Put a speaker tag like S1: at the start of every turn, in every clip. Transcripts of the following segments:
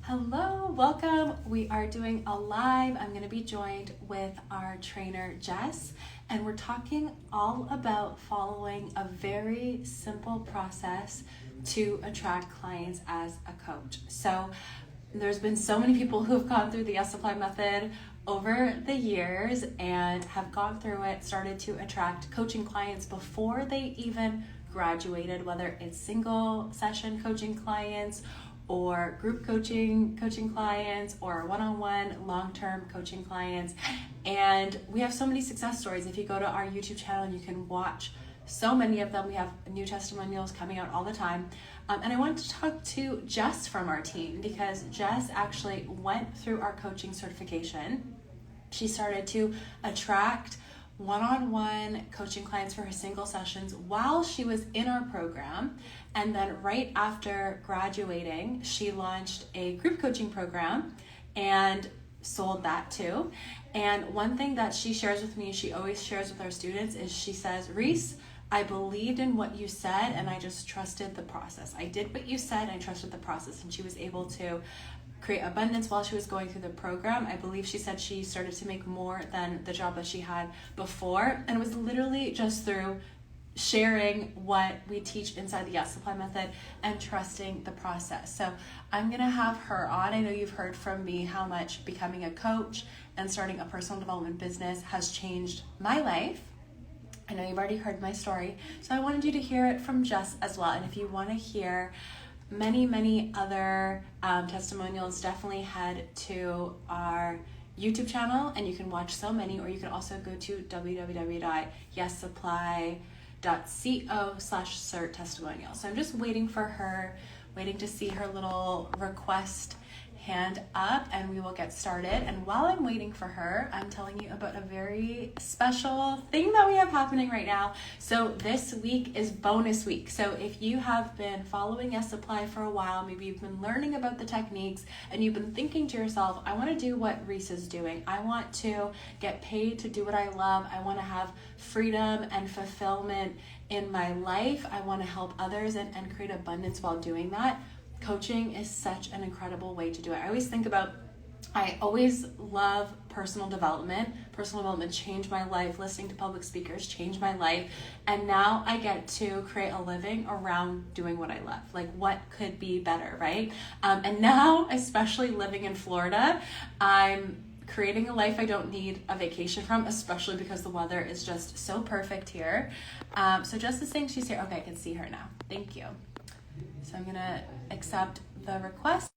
S1: Hello, welcome. We are doing a live. I'm going to be joined with our trainer, Jess, and we're talking all about following a very simple process to attract clients as a coach. So, there's been so many people who have gone through the Yes Apply method over the years and have gone through it, started to attract coaching clients before they even graduated, whether it's single session coaching clients or group coaching clients or one-on-one long-term coaching clients. And we have so many success stories. If you go to our YouTube channel, you can watch so many of them. We have new testimonials coming out all the time. And I wanted to talk to Jess from our team because Jess actually went through our coaching certification. She started to attract one-on-one coaching clients for her single sessions while she was in our program. And then right after graduating, she launched a group coaching program and sold that too. And one thing that she shares with me, she always shares with our students, is she says, Reese, I believed in what you said and I just trusted the process. I did what you said, I trusted the process. And she was able to create abundance while she was going through the program. I believe she said she started to make more than the job that she had before. And it was literally just through sharing what we teach inside the Yes Apply method and trusting the process. So I'm gonna have her on. I know you've heard from me how much becoming a coach and starting a personal development business has changed my life. I know you've already heard my story, so I wanted you to hear it from Jess as well. And if you want to hear many other testimonials, definitely head to our YouTube channel and you can watch so many, or you can also go to www.yesapply.co/cert testimonial. So I'm just waiting to see her little request hand up and we will get started. And while I'm waiting for her, I'm telling you about a very special thing that we have happening right now. So this week is bonus week. So if you have been following Yes Apply for a while, maybe you've been learning about the techniques and you've been thinking to yourself, I want to do what Reese is doing. I want to get paid to do what I love. I want to have freedom and fulfillment in my life. I want to help others and create abundance while doing that. Coaching is such an incredible way to do it. I always love personal development. Personal development changed my life. Listening to public speakers changed my life. And now I get to create a living around doing what I love. Like, what could be better, right? And now, especially living in Florida, I'm creating a life I don't need a vacation from, especially because the weather is just so perfect here. So just is saying she's here. Okay, I can see her now. Thank you. So I'm gonna accept the request.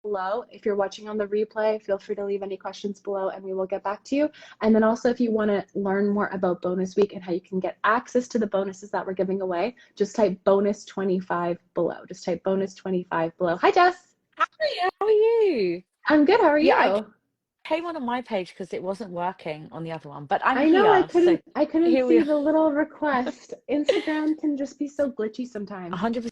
S1: Below, if you're watching on the replay, feel free to leave any questions below and we will get back to you. And then also, if you want to learn more about bonus week and how you can get access to the bonuses that we're giving away, just type bonus 25 below. Just type bonus 25 below. Hi, Jess.
S2: Hi, how are you?
S1: I'm good. How are
S2: Yeah, I
S1: you?
S2: came on my page because it wasn't working on the other one, but I'm
S1: I know I
S2: here, so
S1: couldn't
S2: here we
S1: see
S2: are.
S1: the little request. Instagram can just be so glitchy sometimes.
S2: 100%.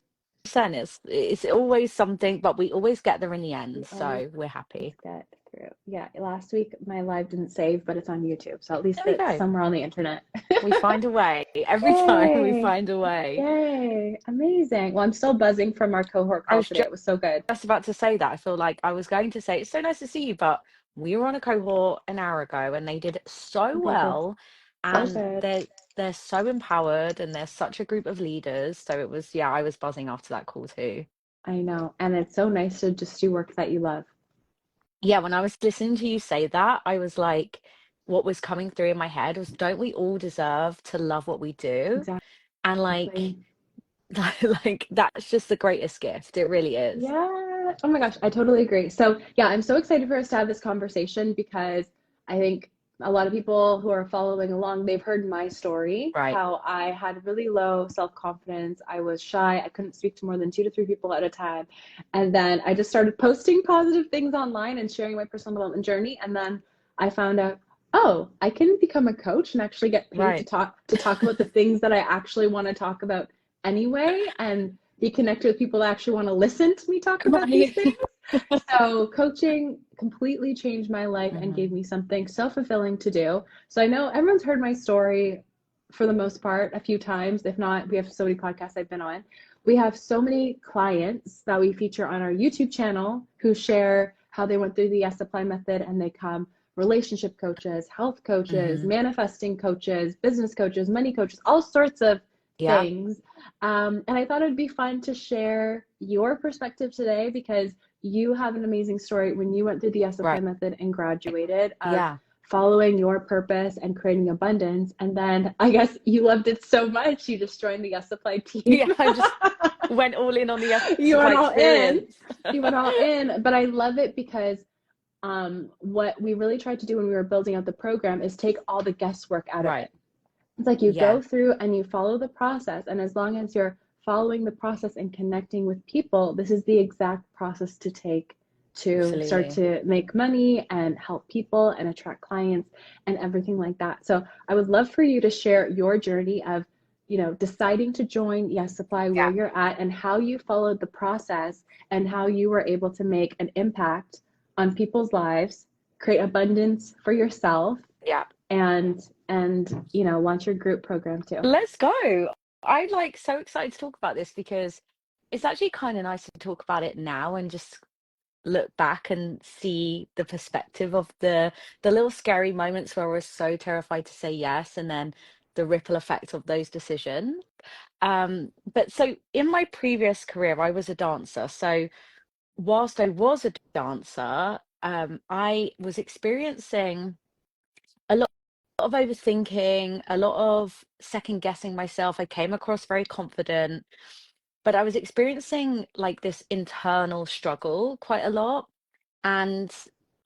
S2: It's always something, but we always get there in the
S1: We
S2: end,
S1: always
S2: so we're happy.
S1: get through. Yeah, last week my live didn't save, but it's on YouTube, so at least
S2: There we
S1: it's
S2: go.
S1: somewhere on the internet.
S2: We find a way. Every time we
S1: Yay!
S2: find a way.
S1: Yay! Amazing. Well, I'm still buzzing from our cohort
S2: I
S1: call
S2: was
S1: today. It was so good.
S2: just about to say that. I feel like I was going to say it's so nice to see you, but we were on a cohort an hour ago and they did so
S1: They did
S2: well,
S1: so
S2: and
S1: good.
S2: they're so empowered and they're such a group of leaders. So it was, yeah, I was buzzing after that call too.
S1: I know. And it's so nice to just do work that you love.
S2: Yeah, when I was listening to you say that, I was like, what was coming through in my head was, don't we all deserve to love what we do? And like,
S1: Exactly.
S2: like that's just the greatest gift. It really is.
S1: Yeah. Oh my gosh, I totally agree. So, yeah, I'm so excited for us to have this conversation because I think a lot of people who are following along, they've heard my story,
S2: Right.
S1: how I had really low self-confidence. I was shy. I couldn't speak to more than 2 to 3 people at a time. And then I just started posting positive things online and sharing my personal development journey. And then I found out, oh, I can become a coach and actually get paid
S2: Right.
S1: to talk about the things that I actually want to talk about anyway. And be connected with people that actually want to listen to me talk about these
S2: Right.
S1: things. So coaching completely changed my life and
S2: Mhm.
S1: gave me something so fulfilling to do. So I know everyone's heard my story.
S3: for the most part a few times. If not, we have so many podcasts I've been on. We have so many clients that we feature on our YouTube channel who share how they went through the Yes Apply method, and they come relationship coaches, health coaches,
S2: Hmm.
S3: manifesting coaches, business coaches, money coaches, all sorts of
S2: Yeah,
S3: things. And I thought it'd be fun to share your perspective today, because you have an amazing story when you went through the Yes Apply
S2: right.
S3: method and graduated, of
S2: Yeah.
S3: following your purpose and creating abundance. And then I guess you loved it so much, you just joined the Yes Supply team.
S2: Yeah, I just went all in on the
S3: You
S2: supply
S3: went all in.
S2: experience.
S3: You went all in. But I love it because what we really tried to do when we were building out the program is take all the guesswork out of
S2: Right.
S3: it. It's like you
S2: Yeah,
S3: go through and you follow the process. And as long as you're following the process and connecting with people, this is the exact process to take to start
S2: absolutely.
S3: to make money and help people and attract clients and everything like that. So I would love for you to share your journey of, deciding to join Yes Supply, where
S2: Yeah.
S3: you're at, and how you followed the process, and how you were able to make an impact on people's lives, create abundance for yourself,
S2: Yeah.
S3: and launch your group program too.
S2: Let's go. I'm like so excited to talk about this because it's actually kind of nice to talk about it now and just look back and see the perspective of the little scary moments where we're so terrified to say yes, and then the ripple effect of those decisions. But so in my previous career, I was a dancer. So whilst I was a dancer, I was experiencing a lot of overthinking, a lot of second guessing myself. I came across very confident, but I was experiencing like this internal struggle quite a lot. And,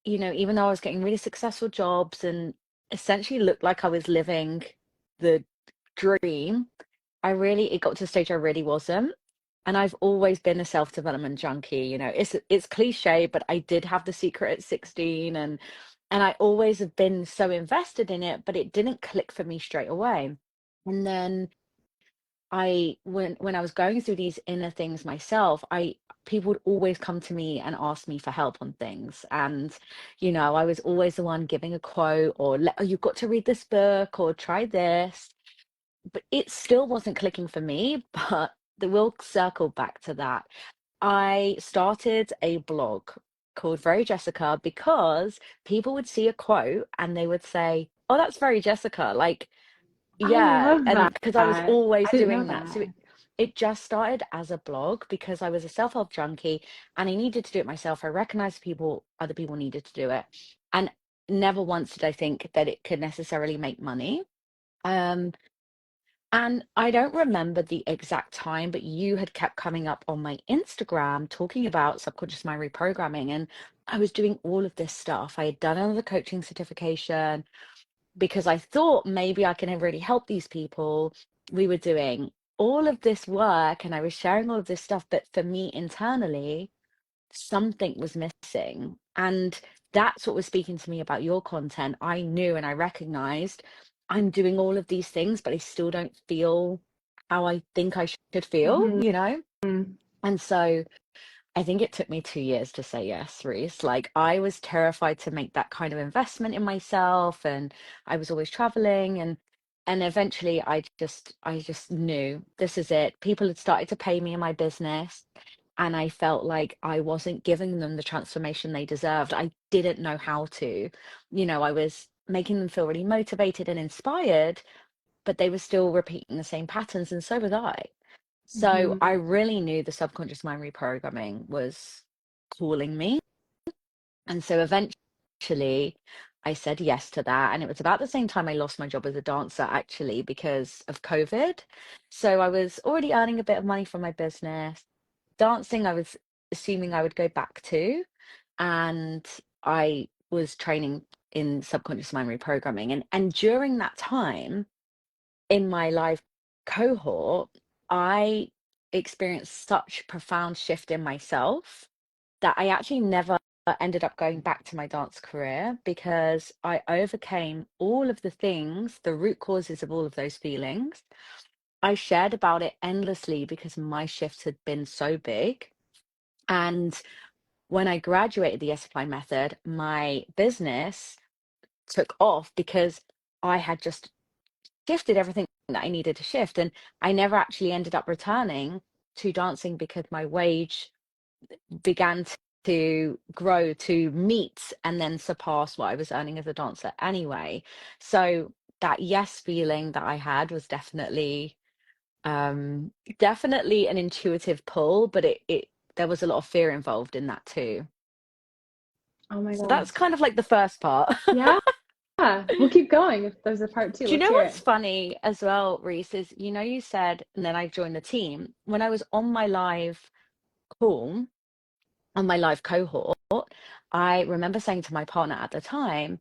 S2: even though I was getting really successful jobs and essentially looked like I was living the dream, it got to the stage I really wasn't. And I've always been a self-development junkie. It's cliche, but I did have The Secret at 16, and I always have been so invested in it, but it didn't click for me straight away. And then when I was going through these inner things myself, I people would always come to me and ask me for help on things. And, I was always the one giving a quote, or oh, you've got to read this book or try this, but it still wasn't clicking for me. But we'll circle back to that. I started a blog called Very Jessica because people would see a quote and they would say, "Oh, that's very Jessica." Like,
S3: I
S2: yeah,
S3: love
S2: and
S3: that.
S2: because I was
S3: I
S2: always
S3: didn't know
S2: doing that. So
S3: that.
S2: it just started as a blog because I was a self-help junkie and I needed to do it myself. I recognized other people needed to do it. And never once did I think that it could necessarily make money. Um, and I don't remember the exact time, but you had kept coming up on my Instagram talking about subconscious mind reprogramming. And I was doing all of this stuff. I had done another coaching certification because I thought maybe I can really help these people. We were doing all of this work and I was sharing all of this stuff, but for me internally, something was missing. And that's what was speaking to me about your content. I knew and I recognized I'm doing all of these things, but I still don't feel how I think I should feel,
S3: Mm-hmm.
S2: And so I think it took me 2 years to say yes, Reese. Like I was terrified to make that kind of investment in myself, and I was always traveling, and eventually I just knew this is it. People had started to pay me in my business, and I felt like I wasn't giving them the transformation they deserved. I didn't know how to. I was making them feel really motivated and inspired, but they were still repeating the same patterns, and so was I. So
S3: Mm-hmm.
S2: I really knew the subconscious mind reprogramming was calling me. And so eventually I said yes to that. And it was about the same time I lost my job as a dancer, actually, because of COVID. So I was already earning a bit of money from my business. Dancing, I was assuming I would go back to. And I was training in subconscious mind reprogramming. And during that time, in my live cohort, I experienced such profound shift in myself that I actually never ended up going back to my dance career because I overcame all of the things, the root causes of all of those feelings. I shared about it endlessly because my shifts had been so big. And when I graduated the SFI method, my business took off because I had just shifted everything that I needed to shift. And I never actually ended up returning to dancing because my wage began to grow to meet and then surpass what I was earning as a dancer anyway. So that yes feeling that I had was definitely an intuitive pull, but it there was a lot of fear involved in that too.
S3: Oh my
S2: So that's
S3: gosh.
S2: kind of like the first part.
S3: Yeah. We'll keep going if there's a part two.
S2: Do you
S3: Let's
S2: know
S3: hear
S2: what's
S3: it.
S2: funny as well, Reese, is you said, and then I joined the team. When I was on my live call, on my live cohort, I remember saying to my partner at the time,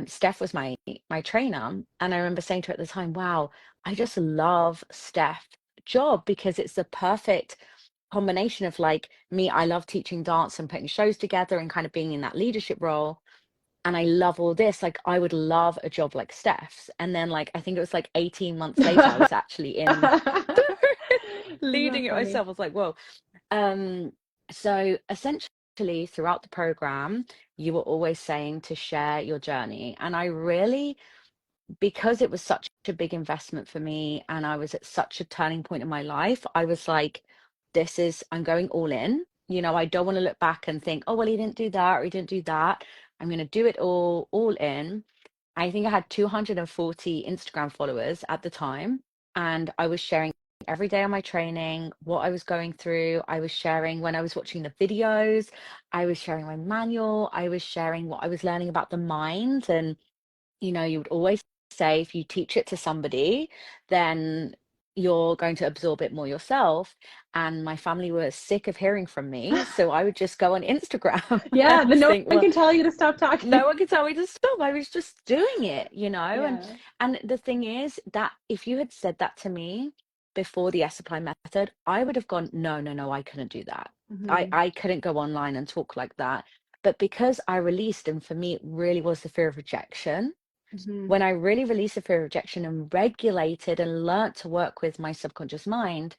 S2: Steph was my trainer, and I remember saying to her at the time, "Wow, I just love Steph's job because it's the perfect combination of like me. I love teaching dance and putting shows together and kind of being in that leadership role, and I love all this. Like, I would love a job like Steph's." And then, like, I think it was like 18 months later, I was actually in
S3: Isn't
S2: leading
S3: that
S2: it
S3: funny?
S2: myself. I was like, whoa. Um, so essentially, throughout the program, you were always saying to share your journey. And I really, because it was such a big investment for me and I was at such a turning point in my life, I was like, I'm going all in. I don't want to look back and think, oh, well, he didn't do that or he didn't do that. I'm going to do it all in. I think I had 240 Instagram followers at the time, and I was sharing every day on my training what I was going through. I was sharing when I was watching the videos, I was sharing my manual, I was sharing what I was learning about the mind. And you would always say if you teach it to somebody, then you're going to absorb it more yourself. And my family were sick of hearing from me. So I would just go on Instagram
S3: Yeah,
S2: and
S3: then no
S2: think,
S3: one
S2: well,
S3: can tell you to stop
S2: no
S3: talking.
S2: one could tell me to stop. I was just doing it,
S3: Yeah.
S2: and the thing is that if you had said that to me before the S Apply method, I would have gone, no, no, no, I couldn't do that. I
S3: Hmm.
S2: I couldn't go online and talk like that. But because I released, and for me, it really was the fear of rejection.
S3: Hmm.
S2: When I really released the fear of rejection and regulated and learnt to work with my subconscious mind,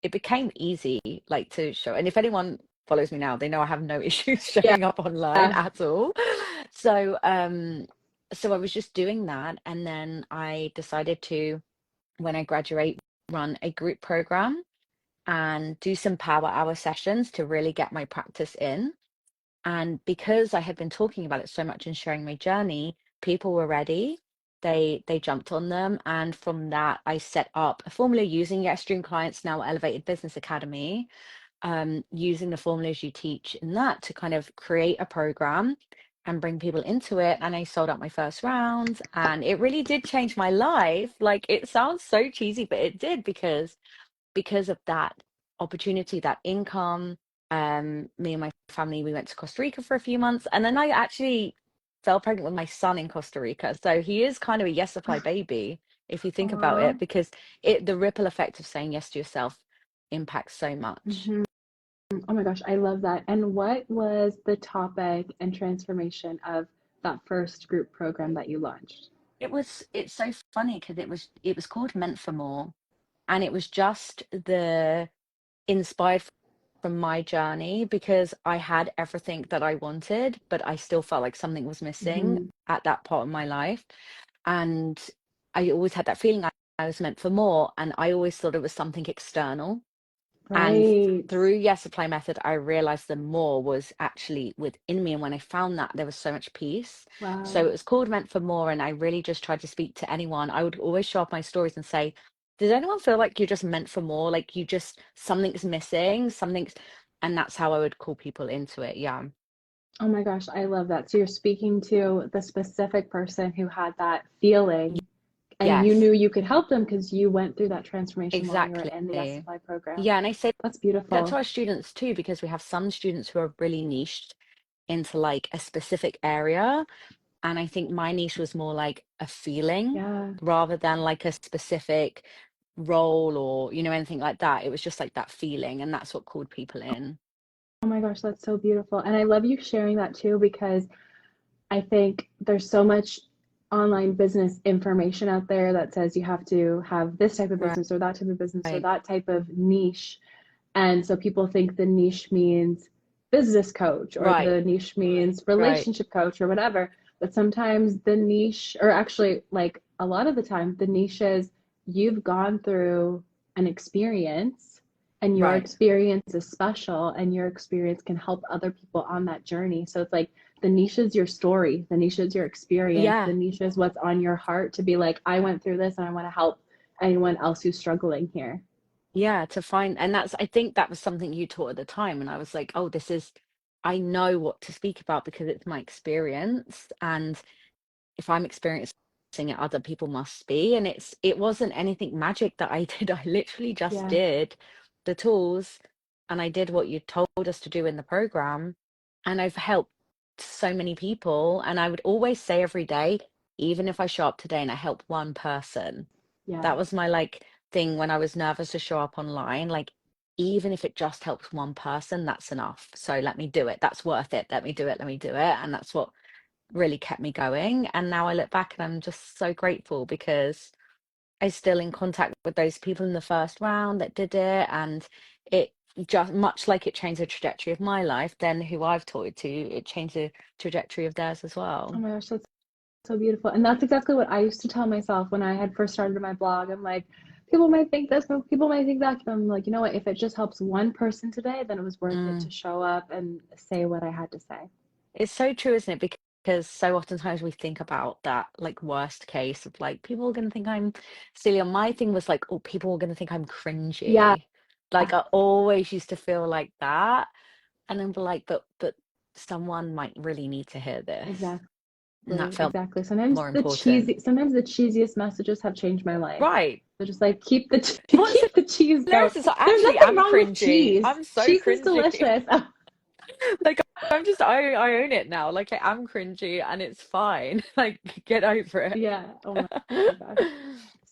S2: it became easy, like, to show. And if anyone follows me now, they know I have no issues
S3: Yeah.
S2: showing up online at all. So so I was just doing that, and then I decided to, when I graduate, run a group program and do some power hour sessions to really get my practice in. And because I had been talking about it so much and sharing my journey, people were ready. They jumped on them. And from that, I set up a formula using Yes Dream Clients, now Elevated Business Academy, using the formulas you teach in that to kind of create a program and bring people into it. And I sold out my first round, and it really did change my life. Like, it sounds so cheesy, but it did, because of that opportunity, that income. Me and my family, we went to Costa Rica for a few months, and then I actually fell pregnant with my son in Costa Rica. So he is kind of a Yes Supply baby, if you think about
S3: Aw.
S2: it, because the ripple effect of saying yes to yourself impacts so much.
S3: Hmm. Oh my gosh, I love that. And what was the topic and transformation of that first group program that you launched?
S2: It's so funny because it was called Meant for More, and it was just the inspired from my journey, because I had everything that I wanted, but I still felt like something was missing
S3: Hmm.
S2: at that part of my life. And I always had that feeling I was meant for more, and I always thought it was something external. And
S3: Right.
S2: through Yes Apply Method, I realized the more was actually within me. And when I found that, there was so much peace. So
S3: Wow.
S2: it was called Meant for More. And I really just tried to speak to anyone. I would always show up my stories and say, does anyone feel like you're just meant for more? Like, something's missing, and that's how I would call people into it. Yeah.
S3: Oh my gosh, I love that. So you're speaking to the specific person who had that feeling, and you
S2: Yes,
S3: knew you could help them because you went through that transformation while you were
S2: exactly.
S3: in the SFI program.
S2: Yeah. And I say
S3: That's
S2: that to
S3: beautiful.
S2: our students too, because we have some students who are really niched into like a specific area. And I think my niche was more like a feeling
S3: Yeah.
S2: rather than like a specific role or, anything like that. It was just like that feeling, and that's what called people in.
S3: Oh my gosh, that's so beautiful. And I love you sharing that too, because I think there's so much online business information out there that says you have to have this type of
S2: Right.
S3: business or that type of business or that type of niche. And so people think the niche means business coach, or
S2: Right.
S3: the niche means
S2: Right.
S3: relationship coach or whatever. But sometimes the niche, or actually, like a lot of the time, the niche is you've gone through an experience, and your
S2: Right.
S3: experience is special, and your experience can help other people on that journey. So it's like the niche is your story, the niche is your experience,
S2: Yeah.
S3: the niche is what's on your heart to be like, I went through this and I want to help anyone else who's struggling here.
S2: Yeah, to find, and that's, I think that was something you taught at the time, and I was like, oh, this is, I know what to speak about because it's my experience, and if I'm experiencing it, other people must be. And it wasn't anything magic that I did. I literally just
S3: Yeah.
S2: did the tools, and I did what you told us to do in the program, and I've helped so many people. And I would always say every day, even if I show up today and I help one person,
S3: Yeah.
S2: that was my like thing when I was nervous to show up online. Like, even if it just helps one person, that's enough. So let me do it. That's worth it. Let me do it. Let me do it. And that's what really kept me going. And now I look back and I'm just so grateful because I'm still in contact with those people in the first round that did it. And it just, much like it changed the trajectory of my life, then who I've taught it to, it changed the trajectory of theirs as
S3: Oh
S2: well.
S3: my gosh, that's so beautiful. And that's exactly what I used to tell myself when I had first started my blog. I'm like, people might think this, but people might think that. But I'm like, you know what? If it just helps one person today, then it was worth it to
S2: Mm.
S3: show up and say what I had to say.
S2: It's so true, isn't it? Because so oftentimes we think about that like worst case of like people are gonna think I'm silly. And my thing was like, oh, people are gonna think I'm
S3: Yeah,
S2: cringy. Like I always used to feel like that. And then be like, but someone might really need to hear this.
S3: exactly.
S2: And that felt
S3: Exactly.
S2: more important.
S3: Sometimes the cheesiest messages have changed my life.
S2: Right.
S3: They're just like, keep the
S2: What's
S3: keep the cheese going.
S2: hilarious is I
S3: There's
S2: actually
S3: nothing
S2: am
S3: wrong with
S2: cringy.
S3: cheese.
S2: I'm so
S3: Cheese is
S2: cringy.
S3: delicious.
S2: Like I'm just I own it now. Like I am cringy and it's fine. Like get over
S3: Yeah. Oh my gosh.
S2: it.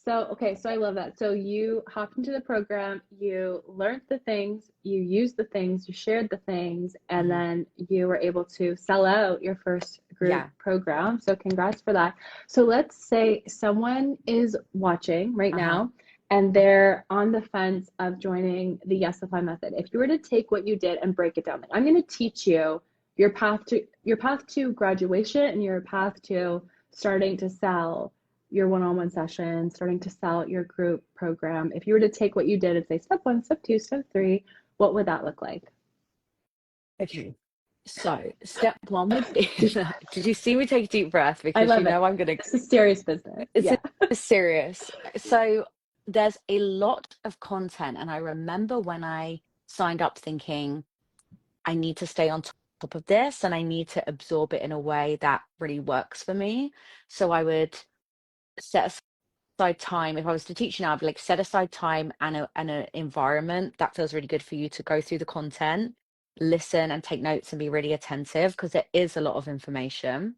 S3: So, okay, so I love that. So you hopped into the program, you learned the things, you used the things, you shared the things, and
S2: Mhm.
S3: then you were able to sell out your first group
S2: Yeah.
S3: program. So congrats for that. So let's say someone is watching right
S2: Uh-huh.
S3: now and they're on the fence of joining the Yes Apply method. If you were to take what you did and break it down, like I'm going to teach you your path to graduation and your path to starting to sell your one-on-one session, starting to sell your group program. If you were to take what you did and say step one, step two, step three, what would that look like?
S2: Okay. So step one would be
S3: Deep-
S2: did you see me take a deep breath?
S3: I
S2: Because you
S3: love it.
S2: know I'm gonna
S3: This is serious business.
S2: it's
S3: Yeah.
S2: serious. So there's a lot of content, and I remember when I signed up thinking I need to stay on top of this and I need to absorb it in a way that really works for me. So I would set aside time. If I was to teach now, I'd be like, set aside time and an environment that feels really good for you to go through the content, listen and take notes and be really attentive because there is a lot of information.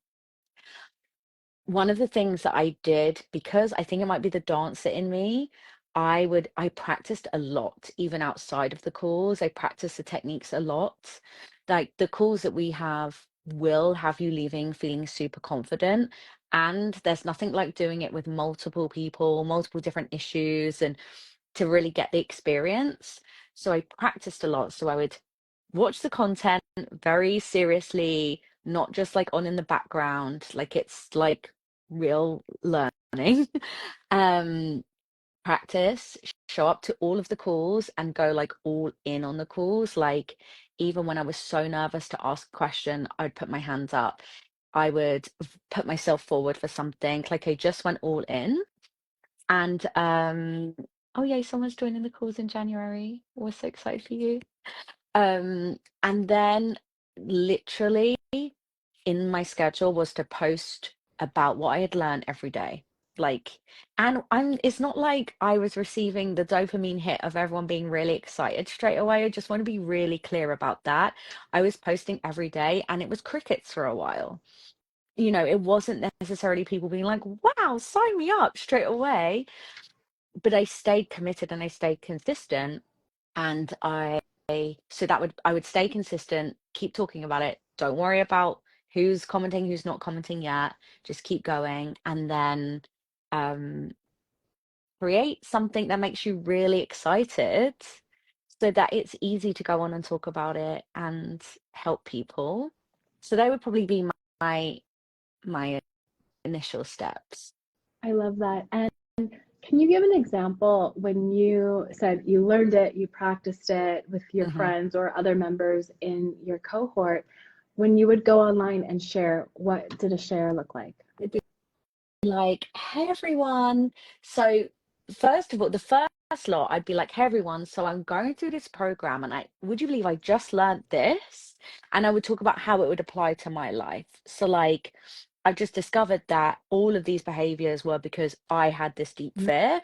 S2: One of the things that I did, because I think it might be the dancer in me, I practiced a lot, even outside of the calls. I practiced the techniques a lot. Like the calls that we have will have you leaving feeling super confident. And there's nothing like doing it with multiple people, multiple different issues, and to really get the experience. So I practiced a lot. So I would watch the content very seriously, not just like on in the background, like it's like real learning. um Practice, show up to all of the calls and go like all in on the calls. Like even when I was so nervous to ask a question, I'd put my hands up. I would put myself forward for something. Like I just went all in. And oh yay, someone's joining the calls in January. We're so excited for you. And then literally in my schedule was to post about what I had learned every day. Like, and it's not like I was receiving the dopamine hit of everyone being really excited straight away. I just want to be really clear about that. I was posting every day and it was crickets for a while. You know, it wasn't necessarily people being like, wow, sign me up straight away. But I stayed committed and I stayed consistent. And I would stay consistent, keep talking about it. Don't worry about who's commenting, who's not commenting yet. Just keep going, and then um, create something that makes you really excited, so that it's easy to go on and talk about it and help people. So that would probably be my my initial steps.
S3: I love that. And Can you give an example when you said you learned it, you practiced it with your
S2: Mhm.
S3: friends or other members in your cohort? When you would go online and share, what did a share look like?
S2: It'd be like, hey everyone. So first of all, the first lot, I'd be like, hey everyone. So I'm going through this program, and would you believe I just learned this? And I would talk about how it would apply to my life. So like, I've just discovered that all of these behaviors were because I had this deep fear.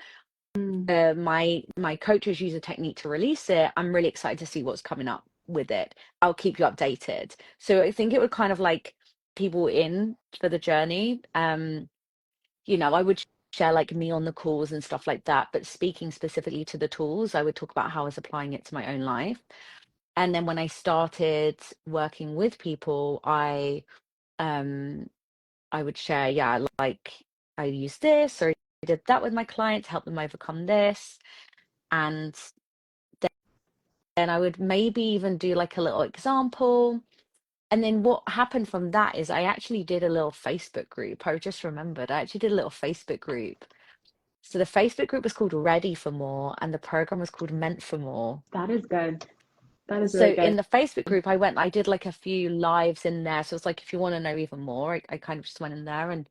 S3: Mm,
S2: My coaches use a technique to release it. I'm really excited to see what's coming up with it. I'll keep you updated. So I think it would kind of like people in for the journey. I would share like me on the calls and stuff like that, but speaking specifically to the tools, I would talk about how I was applying it to my own life. And then when I started working with people, um I would share, yeah, like I used this or I did that with my clients, help them overcome this. And then I would maybe even do like a little example. And then what happened from that is I actually did a little Facebook group. I just remembered I actually did a little Facebook group. So the Facebook group was called Ready for More and the program was called Meant for More.
S3: that is good. That is really
S2: So
S3: good.
S2: in the Facebook group, I did like a few lives in there. So it's like, if you want to know even more, I kind of just went in there and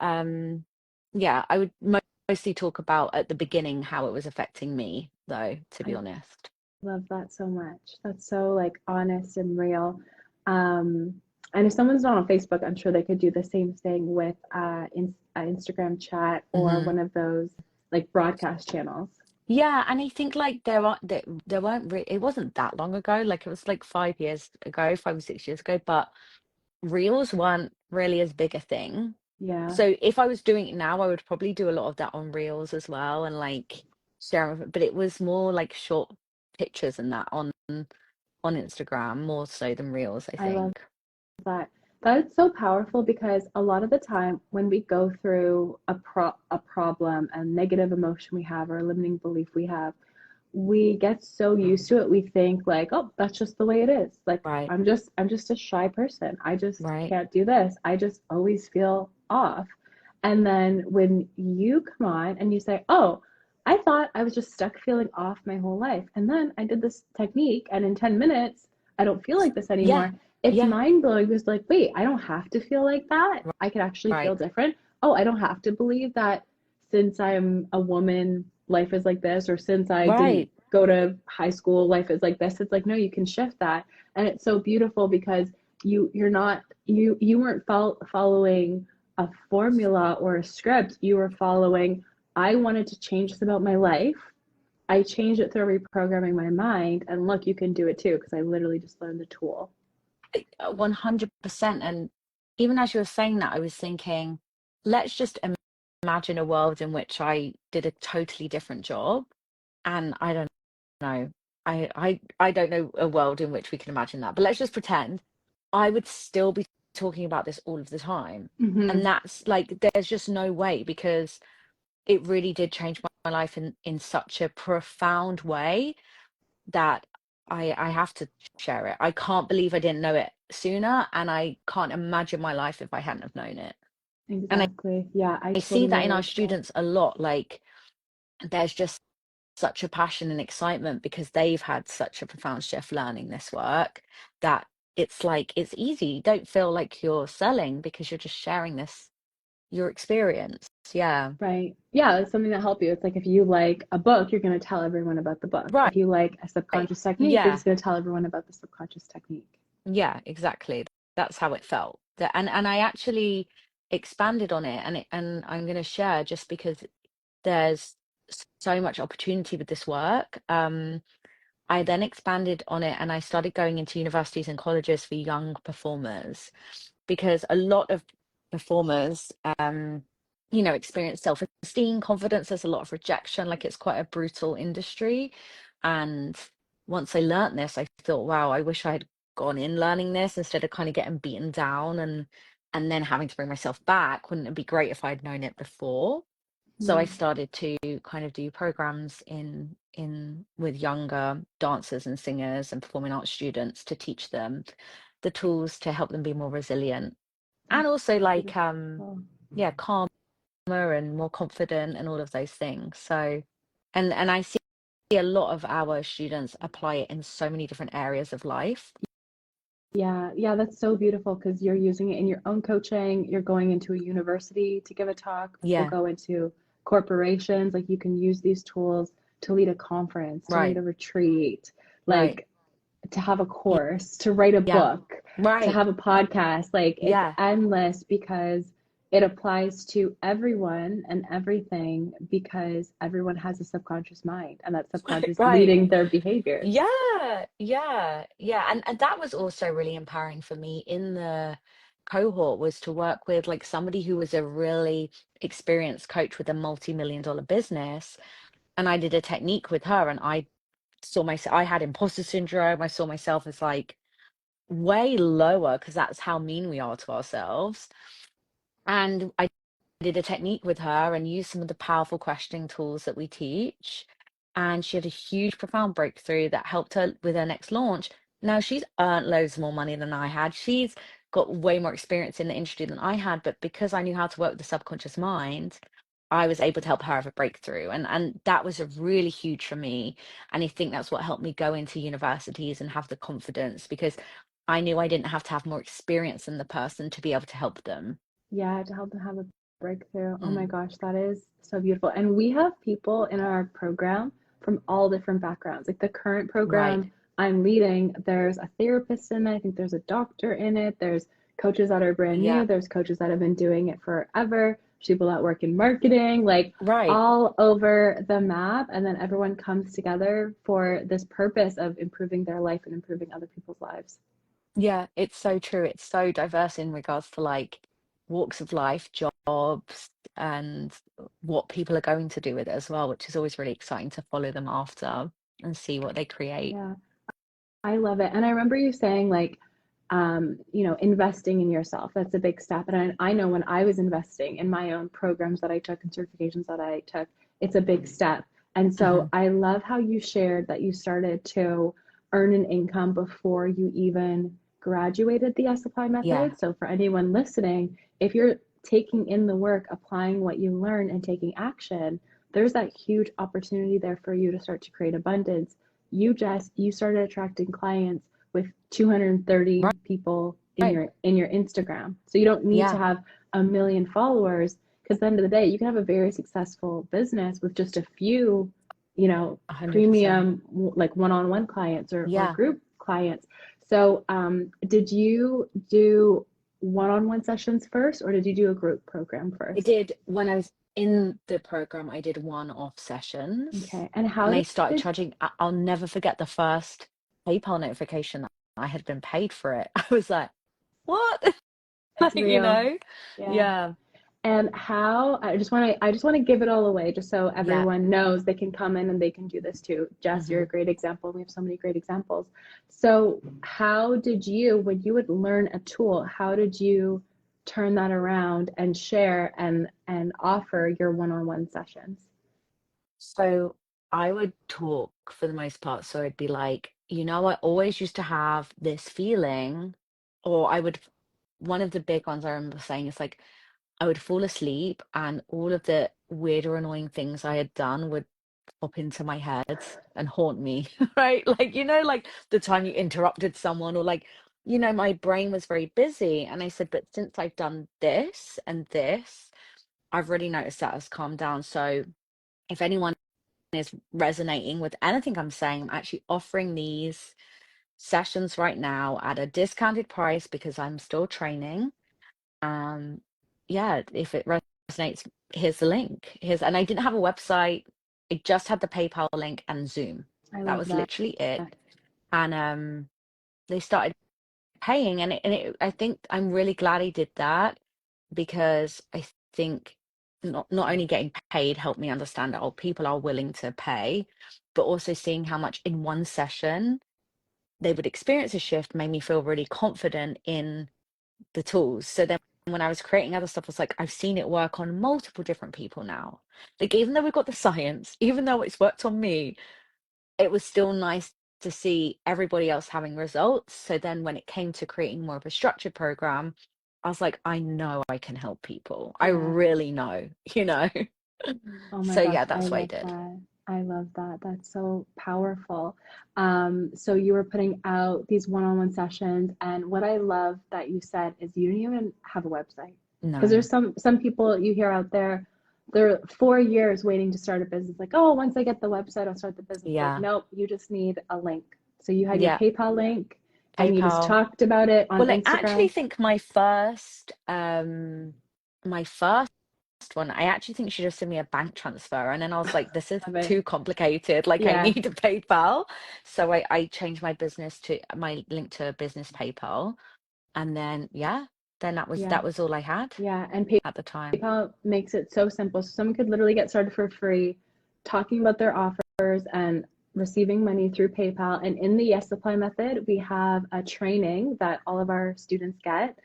S2: um, yeah, I would mostly talk about at the beginning how it was affecting me, though, to be
S3: I
S2: honest.
S3: love that so much. That's so like honest and real. Um, and if someone's not on Facebook, I'm sure they could do the same thing with Instagram chat or
S2: Hmm.
S3: one of those like broadcast channels.
S2: Yeah, and I think like there weren't it wasn't that long ago, like it was like 5 years ago, 5 or 6 years ago, but reels weren't really as big a thing.
S3: Yeah,
S2: So if I was doing it now, I would probably do a lot of that on reels as well and like share, but it was more like short pictures and that on Instagram more so than reels, I
S3: I love
S2: think.
S3: that. That's so powerful because a lot of the time when we go through a problem, a negative emotion we have, or a limiting belief we have, we get so used to it we think like, oh, that's just the way it is. Like
S2: Right,
S3: I'm just a shy person. I just
S2: right.
S3: can't do this. I just always feel off. And then when you come on and you say, oh, I thought I was just stuck feeling off my whole life, and then I did this technique and in 10 minutes I don't feel like this
S2: Yeah,
S3: anymore. It's
S2: yeah,
S3: mind blowing because like, wait, I don't have to feel like that. I could actually feel
S2: right,
S3: different. Oh, I don't have to believe that since I'm a woman, life is like this, or since I didn't
S2: right.
S3: go to high school, life is like this. It's like, no, you can shift that. And it's so beautiful because you're not you weren't following a formula or a script. You were following, I wanted to change this about my life. I changed it through reprogramming my mind. And look, you can do it too, because I literally just learned the tool.
S2: 100%. And even as you were saying that, I was thinking, let's just imagine a world in which I did a totally different job. And I don't know. I don't know a world in which we can imagine that. But let's just pretend I would still be talking about this all of the time. And
S3: Mm-hmm.
S2: that's like there's just no way because it really did change my life in such a profound way that I have to share it. I can't believe I didn't know it sooner, and I can't imagine my life if I hadn't have known it. And
S3: Exactly. Yeah, I
S2: I see
S3: totally
S2: that in our
S3: relate to that.
S2: students a lot. Like there's just such a passion and excitement because they've had such a profound shift learning this work that it's like it's easy. You don't feel like you're selling because you're just sharing this your experience. Yeah.
S3: Right. Yeah, it's something that help you. It's like if you like a book, you're going to tell everyone about the book.
S2: Right.
S3: If you like a subconscious technique, you're
S2: Yeah.
S3: just going to tell everyone about the subconscious technique.
S2: Yeah, exactly. That's how it felt. And I actually expanded on it and I'm going to share just because there's so much opportunity with this work. I then expanded on it and I started going into universities and colleges for young performers because a lot of performers, experience self-esteem, confidence. There's a lot of rejection, like it's quite a brutal industry. And once I learned this, I thought, wow, I wish I had gone in learning this instead of kind of getting beaten down and then having to bring myself back. Wouldn't it be great if I'd known it before? So I
S3: Mm.
S2: started to kind of do programs in with younger dancers and singers and performing arts students to teach them the tools to help them be more resilient and
S3: That's
S2: also like
S3: beautiful.
S2: yeah, calm and more confident and all of those things. So, and I see a lot of our students apply it in so many different areas of life.
S3: Yeah, yeah, that's so beautiful because you're using it in your own coaching. You're going into a university to give a talk. People
S2: Yeah,
S3: go into corporations. Like you can use these tools to lead a conference, to lead
S2: right,
S3: a retreat,
S2: right.
S3: like to have a
S2: y-
S3: course, to write a
S2: Yeah,
S3: book, to
S2: right.
S3: have a podcast. Like it's
S2: Yeah,
S3: endless because it applies to everyone and everything because everyone has a subconscious mind and that subconscious
S2: right.
S3: leading their behaviors.
S2: Yeah, yeah, yeah. And that was also really empowering for me in the cohort, was to work with like somebody who was a really experienced coach with a multi-million dollar business. And I did a technique with her, and I saw myself, I had imposter syndrome. I saw myself as like way lower because that's how mean we are to ourselves. And I did a technique with her and used some of the powerful questioning tools that we teach. And she had a huge, profound breakthrough that helped her with her next launch. Now she's earned loads more money than I had. She's got way more experience in the industry than I had. But because I knew how to work with the subconscious mind, I was able to help her have a breakthrough. And that was a really huge for me. And I think that's what helped me go into universities and have the confidence, because I knew I didn't have to have more experience than the person to be able to help them.
S3: Yeah, to help them have a breakthrough. Oh my
S2: Mm,
S3: gosh, that is so beautiful. And we have people in our program from all different backgrounds. Like the current
S2: right.
S3: program I'm leading, there's a therapist in it, I think there's a doctor in it, there's coaches that are brand new,
S2: Yeah.
S3: there's coaches that have been doing it forever, people that work in marketing, like
S2: Right.
S3: all over the map. And then everyone comes together for this purpose of improving their life and improving other people's lives.
S2: Yeah, it's so true. It's so diverse in regards to like walks of life, jobs, and what people are going to do with it as well, which is always really exciting to follow them after and see what they create.
S3: Yeah. I love it. And I remember you saying like, investing in yourself. That's a big step. And I know when I was investing in my own programs that I took and certifications that I took, it's a big step. And so
S2: Hmm.
S3: I love how you shared that you started to earn an income before you even graduated the S Apply
S2: Yeah,
S3: method. So for anyone listening, if you're taking in the work, applying what you learn and taking action, there's that huge opportunity there for you to start to create abundance. You started attracting clients with 230
S2: right,
S3: people
S2: right.
S3: in your Instagram. So you don't need to
S2: Yeah,
S3: have a million followers because at the end of the day, you can have a very successful business with just a few,
S2: 100%.
S3: premium like one-on-one clients or
S2: Yeah.
S3: group clients. So did you do one-on-one sessions first or did you do a group program
S2: I
S3: first?
S2: did when I was in the program, I did one-off sessions,
S3: Okay. And how
S2: and I started
S3: did
S2: charging. I'll never forget the first PayPal notification that I had been paid for it. I was like, what?
S3: it's
S2: Like, you
S3: real?
S2: know?
S3: Yeah.
S2: Yeah,
S3: And how I just want to give it all away just so
S2: yeah.
S3: everyone knows they can come in and they can do this too. Jess, you're
S2: Hmm.
S3: a great example. We have so many great examples. So how did you, when you would learn a tool, how did you turn that around and share and offer your one-on-one sessions?
S2: So I would talk for the most part. So I'd be like, I always used to have this feeling, or one of the big ones I remember saying is like, I would fall asleep and all of the weird or annoying things I had done would pop into my head and haunt me, right? Like, like the time you interrupted someone, or like, my brain was very busy. And I said, but since I've done this and this, I've really noticed that has calmed down. So if anyone is resonating with anything I'm saying, I'm actually offering these sessions right now at a discounted price because I'm still training. Um, yeah, if it resonates, here's the link. And I didn't have a website. I just had the PayPal link and Zoom.
S3: I
S2: That
S3: love
S2: was
S3: that.
S2: literally it. And they started paying, I think I'm really glad I did that, because I think not only getting paid helped me understand that, oh, people are willing to pay, but also seeing how much in one session they would experience a shift made me feel really confident in the tools. So then when I was creating other stuff, I was like, I've seen it work on multiple different people now. Like, even though we've got the science, even though it's worked on me, it was still nice to see everybody else having results. So then when it came to creating more of a structured program, I was like, I know I can help people. I
S3: Yeah.
S2: really know, you know.
S3: Oh my
S2: So
S3: gosh,
S2: yeah,
S3: I
S2: that's what I
S3: love
S2: did.
S3: that. I love that. That's so powerful. So you were putting out these one-on-one sessions, and what I love that you said is you don't even have a website. Because
S2: No.
S3: there's some people you hear out there, they're 4 years waiting to start a business. Like, oh, once I get the website, I'll start the business. Like,
S2: Yeah.
S3: nope, you just need a link. So you had your
S2: Yeah.
S3: PayPal link, and you just
S2: PayPal.
S3: talked about it on
S2: Well, I actually
S3: Instagram.
S2: think my first one, I actually think she just sent me a bank transfer, and then I was like, this is
S3: Love it.
S2: too complicated. Like, I
S3: Yeah,
S2: need a PayPal. So I changed my link to business PayPal, and then yeah, then
S3: yeah,
S2: that was all I had
S3: yeah. And
S2: at the time.
S3: PayPal makes it so simple. So someone could literally get started for free, talking about their offers and receiving money through PayPal. And in the Yes Supply method, we have a training that all of our students get.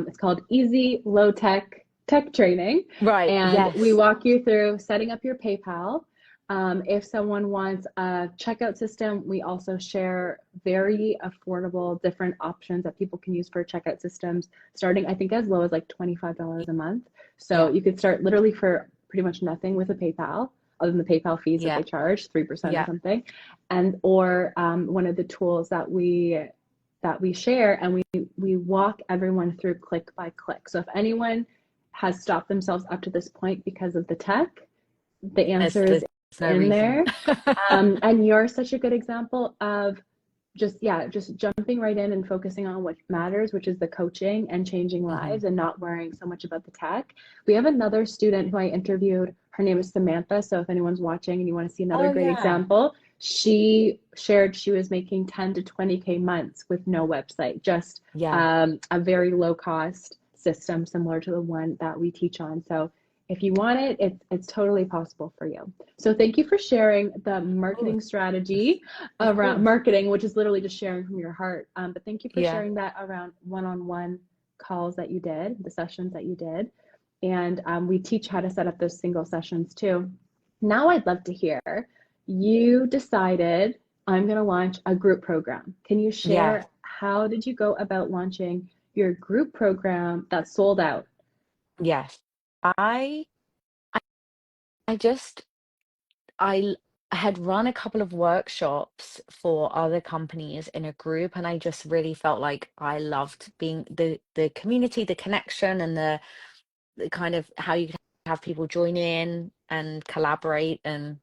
S3: It's called Easy Low Tech Training.
S2: Right.
S3: And we
S2: Yes.
S3: walk you through setting up your PayPal. If someone wants a checkout system, we also share very affordable different options that people can use for checkout systems, starting I think as low as like $25 a month. So
S2: Yeah.
S3: you could start literally for pretty much nothing with a PayPal, other than the PayPal fees that
S2: Yeah.
S3: they charge, 3% or
S2: Yeah.
S3: something. And or one of the tools that we share, and we walk everyone through click by click. So if anyone has stopped themselves up to this point because of the tech, the answer is
S2: There's no
S3: in
S2: reason.
S3: there. And you're such a good example of just jumping right in and focusing on what matters, which is the coaching and changing
S2: Hmm.
S3: lives and not worrying so much about the tech. We have another student who I interviewed. Her name is Samantha. So if anyone's watching and you want to see another
S2: Oh
S3: great
S2: yeah.
S3: example, she shared she was making 10 to 20K months with no website, just
S2: Yeah.
S3: a very low cost system similar to the one that we teach on. So if you want it, it's totally possible for you. So thank you for sharing the
S2: Of course.
S3: marketing strategy
S2: Of
S3: around
S2: course.
S3: marketing, which is literally just sharing from your heart. But thank you for
S2: Yeah.
S3: sharing that around one-on-one calls that you did, the sessions that you did. And we teach how to set up those single sessions too. Now I'd love to hear, you decided I'm going to launch a group program. Can you
S2: Yeah.
S3: share how did you go about launching your group program that sold out?
S2: Yes. I I I just I l- I had run a couple of workshops for other companies in a group, and I just really felt like I loved being the community, the connection, and the kind of how you can have people join in and collaborate. And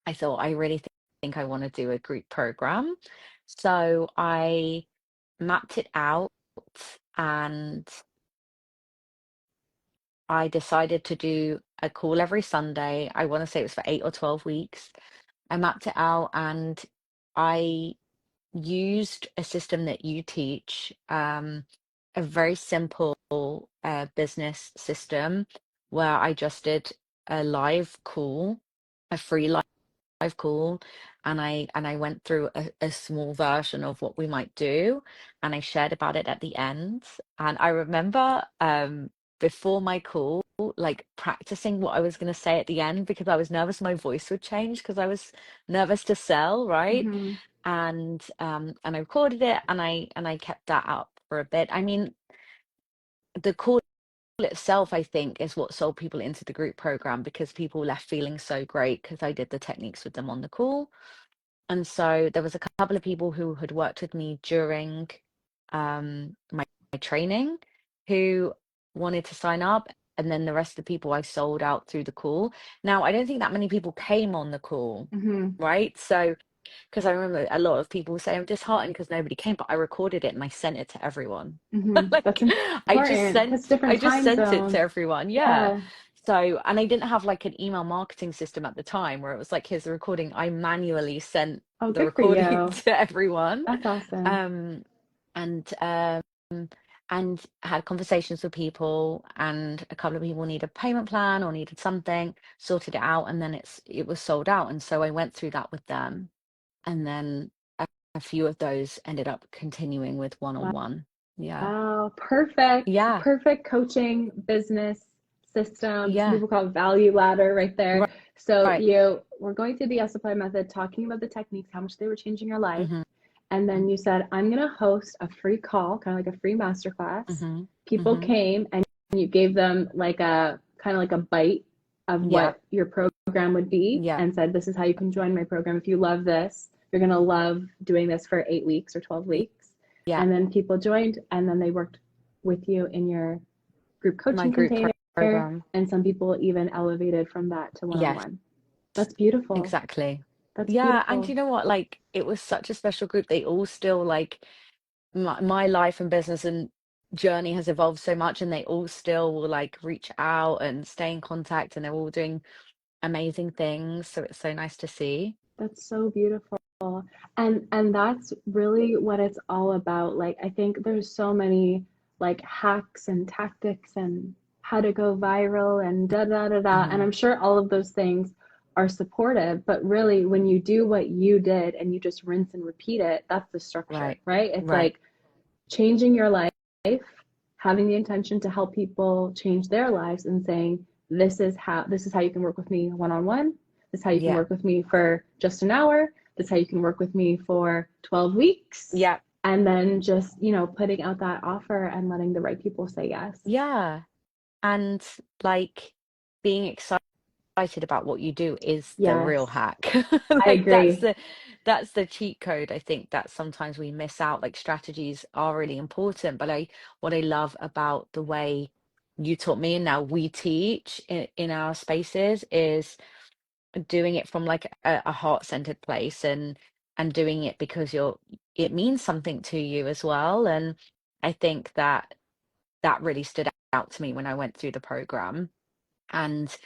S2: I thought I really think I want to do a group program. So I mapped it out, and I decided to do a call every Sunday. I want to say it was for 8 or 12 weeks. I mapped it out, and I used a system that you teach, a very simple business system where I just did a live call, a free live call, and I went through a small version of what we might do, and I shared about it at the end. And I remember before my call, like practicing what I was going to say at the end because I was nervous my voice would change because I was nervous to sell, right?
S3: Mm-hmm.
S2: And I recorded it, and I kept that up for a bit. I mean, the call itself, I think, is what sold people into the group program because people left feeling so great because I did the techniques with them on the call. And so there was a couple of people who had worked with me during my training who wanted to sign up. And then the rest of the people I sold out through the call. Now, I don't think that many people came on the call,
S3: Mm-hmm.
S2: right? So because I remember a lot of people say I'm disheartened because nobody came, but I recorded it and I sent it to everyone.
S3: Mm-hmm. That's
S2: Like
S3: important because
S2: I
S3: different
S2: just
S3: time
S2: sent it to
S3: zones.
S2: everyone. Yeah.
S3: Yeah.
S2: So, and I didn't have like an email marketing system at the time where it was like, here's the recording. I manually sent
S3: Oh,
S2: the
S3: good for
S2: recording
S3: you.
S2: to everyone.
S3: That's awesome.
S2: Um, and and had conversations with people, and a couple of people needed a payment plan or needed something, sorted it out, and then it was sold out. And so I went through that with them, and then a few of those ended up continuing with one-on-one. Yeah.
S3: Wow, perfect,
S2: Yeah.
S3: perfect coaching business system. Some
S2: Yeah.
S3: people call it value ladder right there.
S2: Right.
S3: So
S2: Right.
S3: you were going through the S Apply method, talking about the techniques, how much they were changing your life.
S2: Hmm.
S3: And then you said, I'm going to host a free call, kind of like a free masterclass.
S2: Hmm.
S3: people
S2: Hmm.
S3: came and you gave them like a kind of like a bite of
S2: Yeah.
S3: what your program would be
S2: Yeah.
S3: and said, this is how you can join my program. If you love this, you're going to love doing this for 8 weeks or 12 weeks.
S2: Yeah.
S3: And then people joined and then they worked with you in your group
S2: My
S3: coaching
S2: group
S3: container.
S2: program.
S3: And some people even elevated from that to
S2: Yes,
S3: one-on-one. That's beautiful.
S2: exactly.
S3: That's
S2: Yeah, and
S3: beautiful.
S2: you know what? Like, it was such a special group. They all still like my life and business and journey has evolved so much, and they all still will like reach out and stay in contact, and they're all doing amazing things. So it's so nice to see.
S3: That's so beautiful. And that's really what it's all about. Like I think there's so many like hacks and tactics and how to go viral and da da da da. And
S2: Hmm.
S3: I'm sure all of those things are supportive, but really when you do what you did and you just rinse and repeat it, that's the structure,
S2: Right.
S3: right? It's
S2: Right.
S3: like changing your life, having the intention to help people change their lives and saying, this is how you can work with me one-on-one. This is how you can
S2: Yeah.
S3: work with me for just an hour. This is how you can work with me for 12 weeks.
S2: Yeah.
S3: And then just, putting out that offer and letting the right people say yes.
S2: Yeah. And like being excited about what you do is the
S3: Yes,
S2: real hack.
S3: I
S2: Like
S3: agree.
S2: that's the cheat code. I think that sometimes we miss out. Like strategies are really important, but what I love about the way you taught me and now we teach in our spaces is doing it from like a heart-centered place and doing it because it means something to you as well. And I think that that really stood out to me when I went through the program. And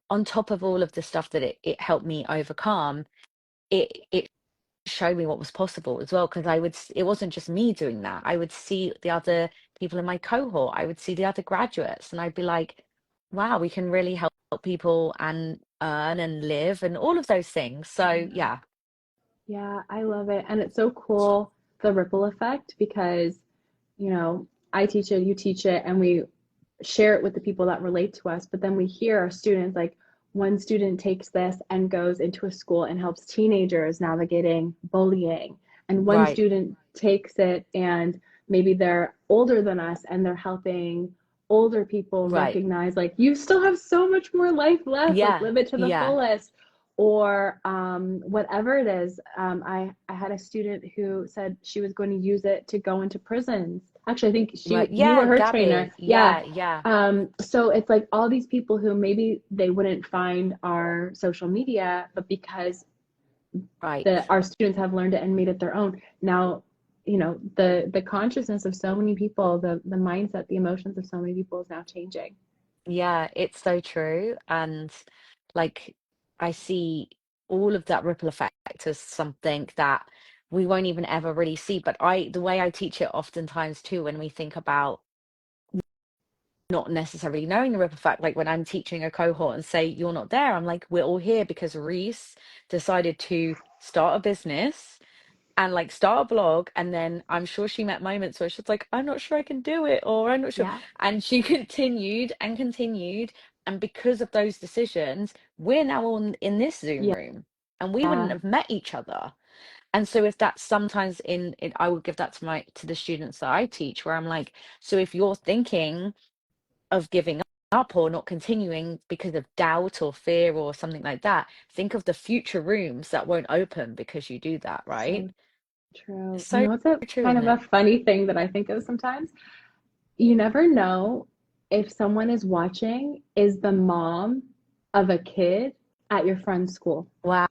S2: on top of all of the stuff that it helped me overcome, it showed me what was possible as well. Because it wasn't just me doing that. I would see the other people in my cohort. I would see the other graduates, and I'd be like, "Wow, we can really help people and earn and live and all of those things." So
S3: Yeah.
S2: yeah,
S3: Yeah, I love it. And it's so cool, the ripple effect, because, I teach it, you teach it, and we share it with the people that relate to us. But then we hear our students, like one student takes this and goes into a school and helps teenagers navigating bullying. And one
S2: right,
S3: student takes it and maybe they're older than us and they're helping older people
S2: right,
S3: recognize, like, you still have so much more life left, like,
S2: yeah,
S3: live it to the
S2: yeah,
S3: fullest. Or whatever it is. I had a student who said she was going to use it to go into prisons. Actually, I think
S2: right,
S3: you were
S2: yeah,
S3: her trainer.
S2: Gabby,
S3: Yeah.
S2: yeah, yeah,
S3: So it's like all these people who maybe they wouldn't find our social media, but because
S2: right.
S3: our students have learned it and made it their own, now, the consciousness of so many people, the mindset, the emotions of so many people is now changing.
S2: Yeah, it's so true. And like I see all of that ripple effect as something that we won't even ever really see. But the way I teach it oftentimes too, when we think about not necessarily knowing the ripple effect, like when I'm teaching a cohort and say, you're not there, I'm like, we're all here because Reese decided to start a business and like start a blog, and then I'm sure she met moments where she's like, I'm not sure I can do it, or I'm not sure,
S3: Yeah.
S2: and she continued and continued, and because of those decisions we're now on in this Zoom
S3: Yeah.
S2: room, and we wouldn't have met each other. And so if that's sometimes I would give that to the students that I teach, where I'm like, so if you're thinking of giving up or not continuing because of doubt or fear or something like that, think of the future rooms that won't open because you do that, right?
S3: So true.
S2: So
S3: What's a
S2: true,
S3: kind
S2: isn't
S3: of
S2: it?
S3: a funny thing that I think of sometimes? You never know if someone is watching is the mom of a kid at your friend's school.
S2: Wow.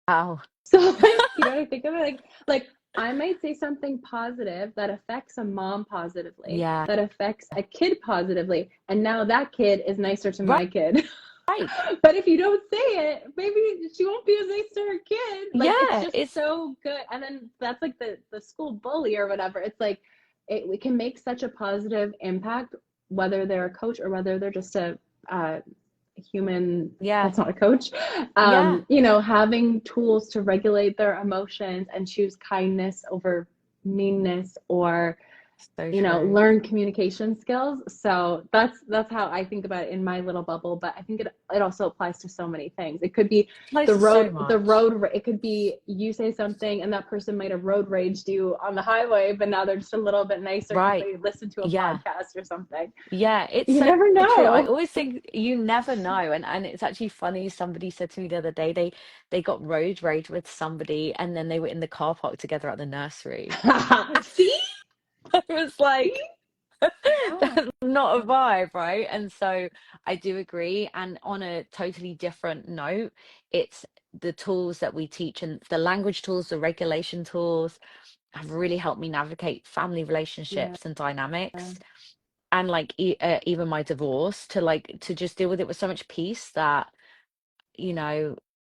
S2: Wow.
S3: So like, what I think of it? Like I might say something positive that affects a mom positively,
S2: Yeah.
S3: that affects a kid positively, and now that kid is nicer to
S2: Right.
S3: my kid.
S2: Right.
S3: But if you don't say it, maybe she won't be as nice to her kid. Like it's
S2: Yeah.
S3: just
S2: It's
S3: so good. And then that's like the school bully or whatever. It's like we can make such a positive impact, whether they're a coach or whether they're just a human
S2: yeah.
S3: that's not a coach.
S2: Yeah.
S3: Having tools to regulate their emotions and choose kindness over meanness or
S2: So
S3: you know,
S2: true.
S3: learn communication skills. So that's how I think about it in my little bubble. But I think it also applies to so many things. It could be
S2: Applies to so much.
S3: it could be you say something and that person might have road raged you on the highway, but now they're just a little bit nicer because
S2: Right.
S3: they listened to a
S2: Yeah.
S3: podcast or something.
S2: Yeah, it's
S3: You
S2: so
S3: never
S2: true. I
S3: know.
S2: always think you never know, and it's actually funny. Somebody said to me the other day they got road rage with somebody, and then they were in the car park together at the nursery.
S3: See?
S2: I was like,
S3: See? Yeah.
S2: that's not a vibe, right? And so I do agree. And on a totally different note, it's the tools that we teach and the language tools, the regulation tools have really helped me navigate family
S3: Yeah.
S2: relationships and dynamics and like even my divorce to like to just deal with it with so much peace that you know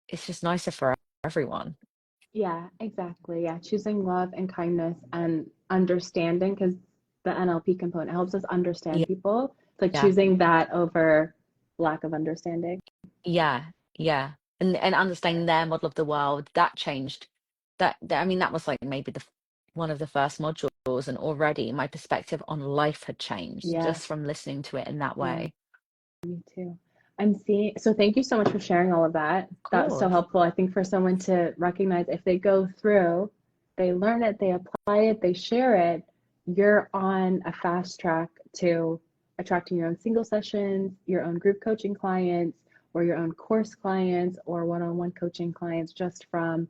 S2: it's just nicer for everyone.
S3: Yeah, exactly. Yeah, choosing love and kindness and understanding because the NLP component helps us understand
S2: Yeah,
S3: people. It's like
S2: yeah,
S3: choosing that over lack of understanding.
S2: yeah, yeah. And understanding their model of the world that changed I mean that was like maybe one of the first modules, and already my perspective on life had changed
S3: Yeah,
S2: just from listening to it in that
S3: yeah,
S2: way.
S3: me too. I'm seeing, so thank you so much for sharing all of that.
S2: Of
S3: That was so
S2: course.
S3: helpful, I think, for someone to recognize if they go through, they learn it, they apply it, they share it, you're on a fast track to attracting your own single sessions, your own group coaching clients, or your own course clients, or one-on-one coaching clients just from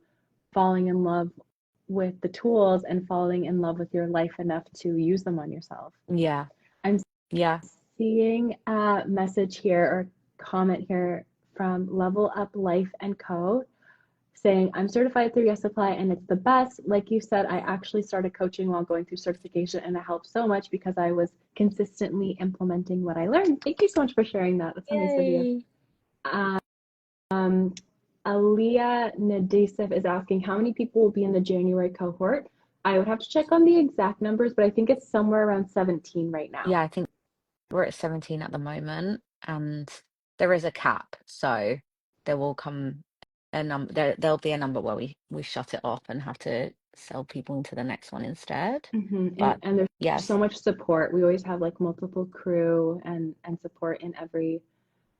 S3: falling in love with the tools and falling in love with your life enough to use them on yourself.
S2: Yeah,
S3: I'm
S2: yeah.
S3: seeing a message here or comment here from Level Up Life and Co. saying, I'm certified through Yes Apply and it's the best. Like you said, I actually started coaching while going through certification and it helped so much because I was consistently implementing what I learned. Thank you so much for sharing that. That's so nice of you.
S2: Yay.
S3: Um, Aliyah Nadesif is asking, how many people will be in the January cohort? I would have to check on the exact numbers, but I think it's somewhere around 17 right now.
S2: Yeah, I think we're at 17 at the moment, and there is a cap, so there will come there'll be a number where we shut it off and have to sell people into the next one instead. But
S3: And there's so
S2: yes,
S3: much support. We always have like multiple crew and support in every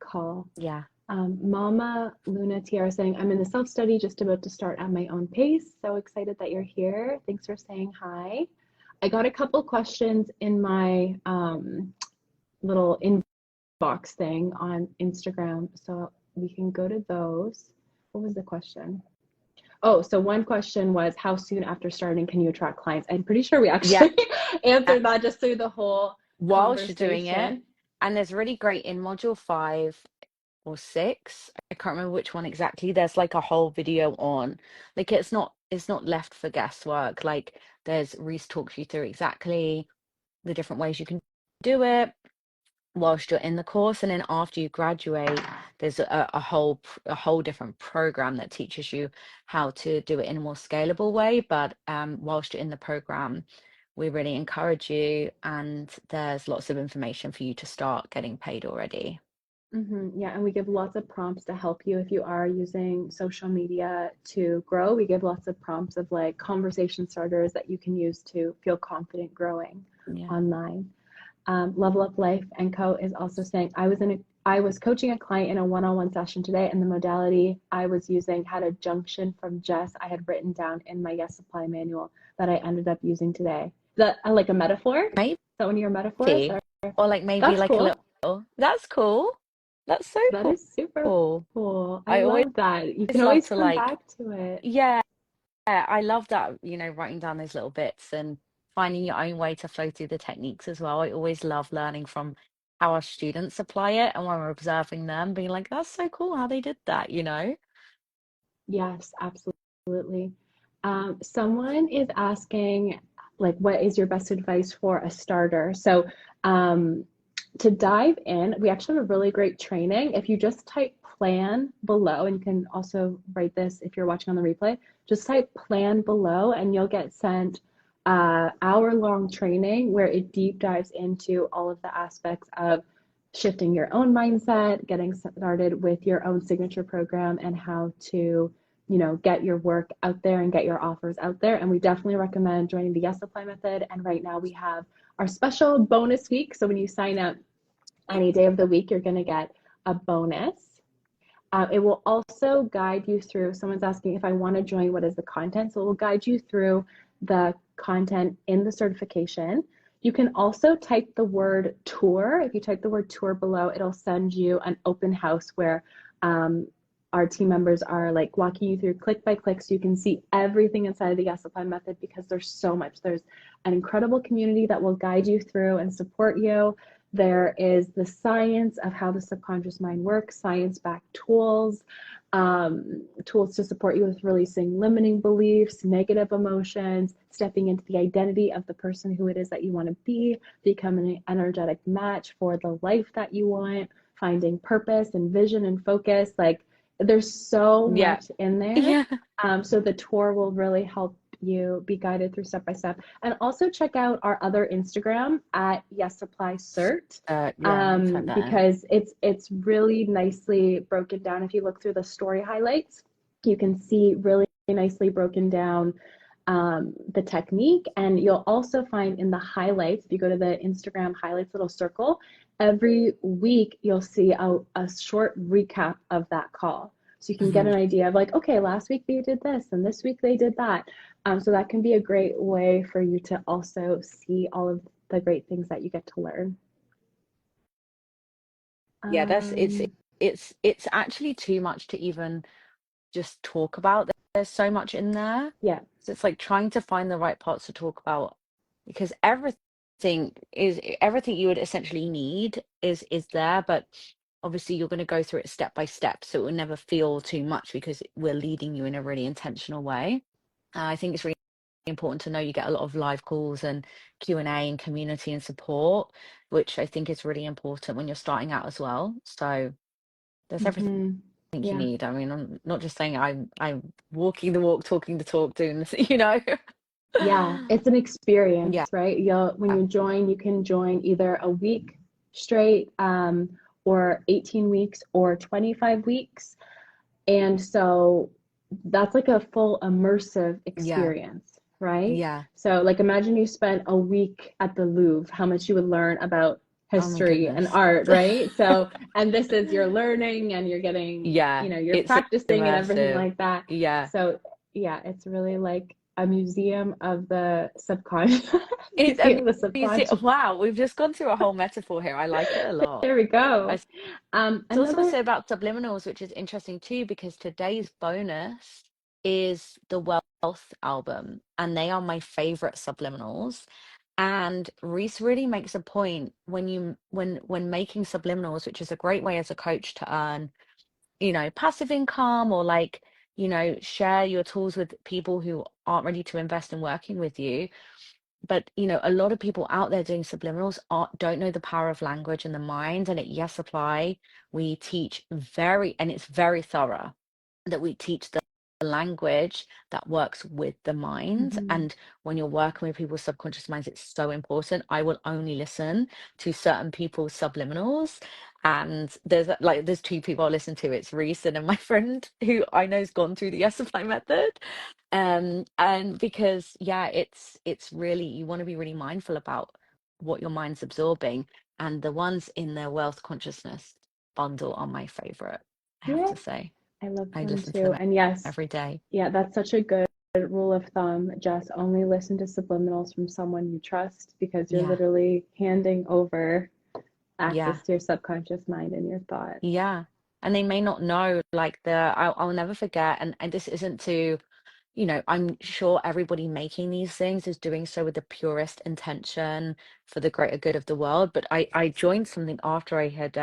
S3: call.
S2: yeah.
S3: Mama Luna Tiara saying, I'm in the self study, just about to start at my own pace. So excited that you're here. Thanks for saying hi. I got a couple questions in my little inbox thing on Instagram, so we can go to those. What was the question? Oh, so one question was, how soon after starting can you attract clients? I'm pretty sure we
S2: Yeah,
S3: actually answered that just through the whole
S2: whilst you're doing it,
S3: conversation.
S2: and there's really great in module 5 or 6, I can't remember which one exactly, there's like a whole video on like it's not left for guesswork. Like there's Reese talks you through exactly the different ways you can do it whilst you're in the course, and then after you graduate there's a whole different program that teaches you how to do it in a more scalable way. But whilst you're in the program we really encourage you, and there's lots of information for you to start getting paid already.
S3: Yeah, and we give lots of prompts to help you if you are using social media to grow. We give lots of prompts of like conversation starters that you can use to feel confident growing
S2: Yeah.
S3: online. Level Up Life and Co is also saying, I was coaching a client in a one-on-one session today, and the modality I was using had a junction from Jess I had written down in my Yes Supply manual that I ended up using today. Is that like a metaphor? Is that one of your metaphors?
S2: Maybe, or like maybe
S3: That's
S2: like a
S3: cool.
S2: little, that's cool, that's so
S3: That is super
S2: cool.
S3: cool. I
S2: I always
S3: love that. You can
S2: love
S3: always
S2: to
S3: come
S2: like,
S3: back to it.
S2: yeah, I love that, writing down those little bits and finding your own way to flow through the techniques as well. I always love learning from how our students apply it, and when we're observing them, being like, that's so cool how they did that.
S3: Yes, absolutely. Someone is asking, like, what is your best advice for a starter? So, um, to dive in, we actually have a really great training. If you just type plan below, and you can also write this if you're watching on the replay, just type plan below, and you'll get sent hour-long training where it deep dives into all of the aspects of shifting your own mindset, getting started with your own signature program, and how to get your work out there and get your offers out there. And we definitely recommend joining the Yes Apply method. And right now we have our special bonus week. So when you sign up any day of the week, you're going to get a bonus. It will also guide you through, someone's asking if I want to join, what is the content? So it will guide you through the content in the certification. You can also type the word tour. If you type the word tour below, it'll send you an open house where our team members are like walking you through click by click, so you can see everything inside of the Yes Apply method, because there's so much. There's an incredible community that will guide you through and support you. There is the science of how the subconscious mind works, science-backed tools, tools to support you with releasing limiting beliefs, negative emotions, stepping into the identity of the person who it is that you want to be, becoming an energetic match for the life that you want, finding purpose and vision and focus. Like, there's so much in there.
S2: Yeah.
S3: So the tour will really help you be guided through step by step. And also check out our other Instagram at Yes Apply Cert, because it's really nicely broken down. If you look through the story highlights, you can see really nicely broken down the technique. And you'll also find in the highlights, if you go to the Instagram highlights little circle, every week you'll see a short recap of that call. So you can get an idea of like, okay, last week they did this and this week they did that. So that can be a great way for you to also see all of the great things that you get to learn.
S2: Yeah, it's actually too much to even just talk about. There's so much in there.
S3: Yeah.
S2: So it's like trying to find the right parts to talk about, because everything you would essentially need is there, but obviously you're going to go through it step by step, so it will never feel too much because we're leading you in a really intentional way. I think it's really important to know you get a lot of live calls and Q&A and community and support, which I think is really important when you're starting out as well. So there's everything you need. I mean, I'm not just saying I'm walking the walk, talking the talk, doing this,
S3: Yeah, it's an experience,
S2: Yeah.
S3: right? When you join, you can join either a week straight, or 18 weeks or 25 weeks. And so that's like a full immersive experience, right?
S2: Yeah.
S3: So like imagine you spent a week at the Louvre, how much you would learn about
S2: Oh my
S3: history and
S2: goodness.
S3: art, right? So, and this is you're learning and you're getting, you're
S2: It's
S3: practicing and everything
S2: immersive.
S3: like that.
S2: Yeah.
S3: So yeah, it's really like a museum of the subconscious.
S2: It's
S3: Museum
S2: a
S3: of the subconscious.
S2: wow, we've just gone through a whole metaphor here. I like it a lot.
S3: There we go.
S2: I also want to
S3: Another
S2: say about subliminals, which is interesting too, because today's bonus is the Wealth album, and they are my favorite subliminals. And Reese really makes a point when making subliminals, which is a great way as a coach to earn, passive income, or like, share your tools with people who aren't ready to invest in working with you. But a lot of people out there doing subliminals don't know the power of language and the mind. And at Yes Apply, we teach and it's very thorough, that we teach the language that works with the mind. And when you're working with people's subconscious minds, it's so important. I will only listen to certain people's subliminals. And there's two people I listen to. It's Reese and my friend who I know's gone through the Yes Apply method. And because it's really, you want to be really mindful about what your mind's absorbing. And the ones in the Wealth Consciousness bundle are my favorite, I have to say.
S3: I love
S2: I
S3: them
S2: listen to
S3: too.
S2: them
S3: And yes,
S2: every day.
S3: yeah, that's such a good rule of thumb. Just only listen to subliminals from someone you trust, because you're literally handing over access to your subconscious mind and your thoughts.
S2: Yeah. And they may not know, like I'll never forget, and this isn't to, I'm sure everybody making these things is doing so with the purest intention for the greater good of the world. But I joined something after I had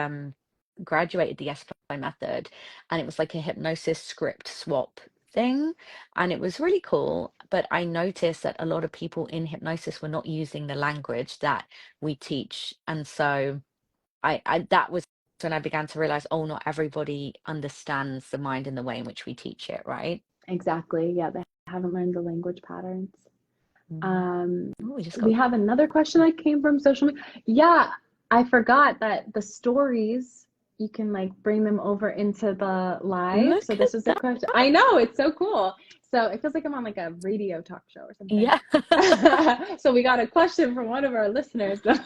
S2: graduated the SFI method, and it was like a hypnosis script swap thing, and it was really cool. But I noticed that a lot of people in hypnosis were not using the language that we teach, and so I that was when I began to realize, oh, not everybody understands the mind in the way in which we teach it, right?
S3: Exactly. Yeah, they haven't learned the language patterns.
S2: We
S3: We have another question that came from social media. Yeah, I forgot that the stories, you can like bring them over into the live. So
S2: Look at
S3: this is a
S2: that.
S3: question. I know, it's so cool. So it feels like I'm on like a radio talk show or something.
S2: Yeah.
S3: So we got a question from one of our listeners. But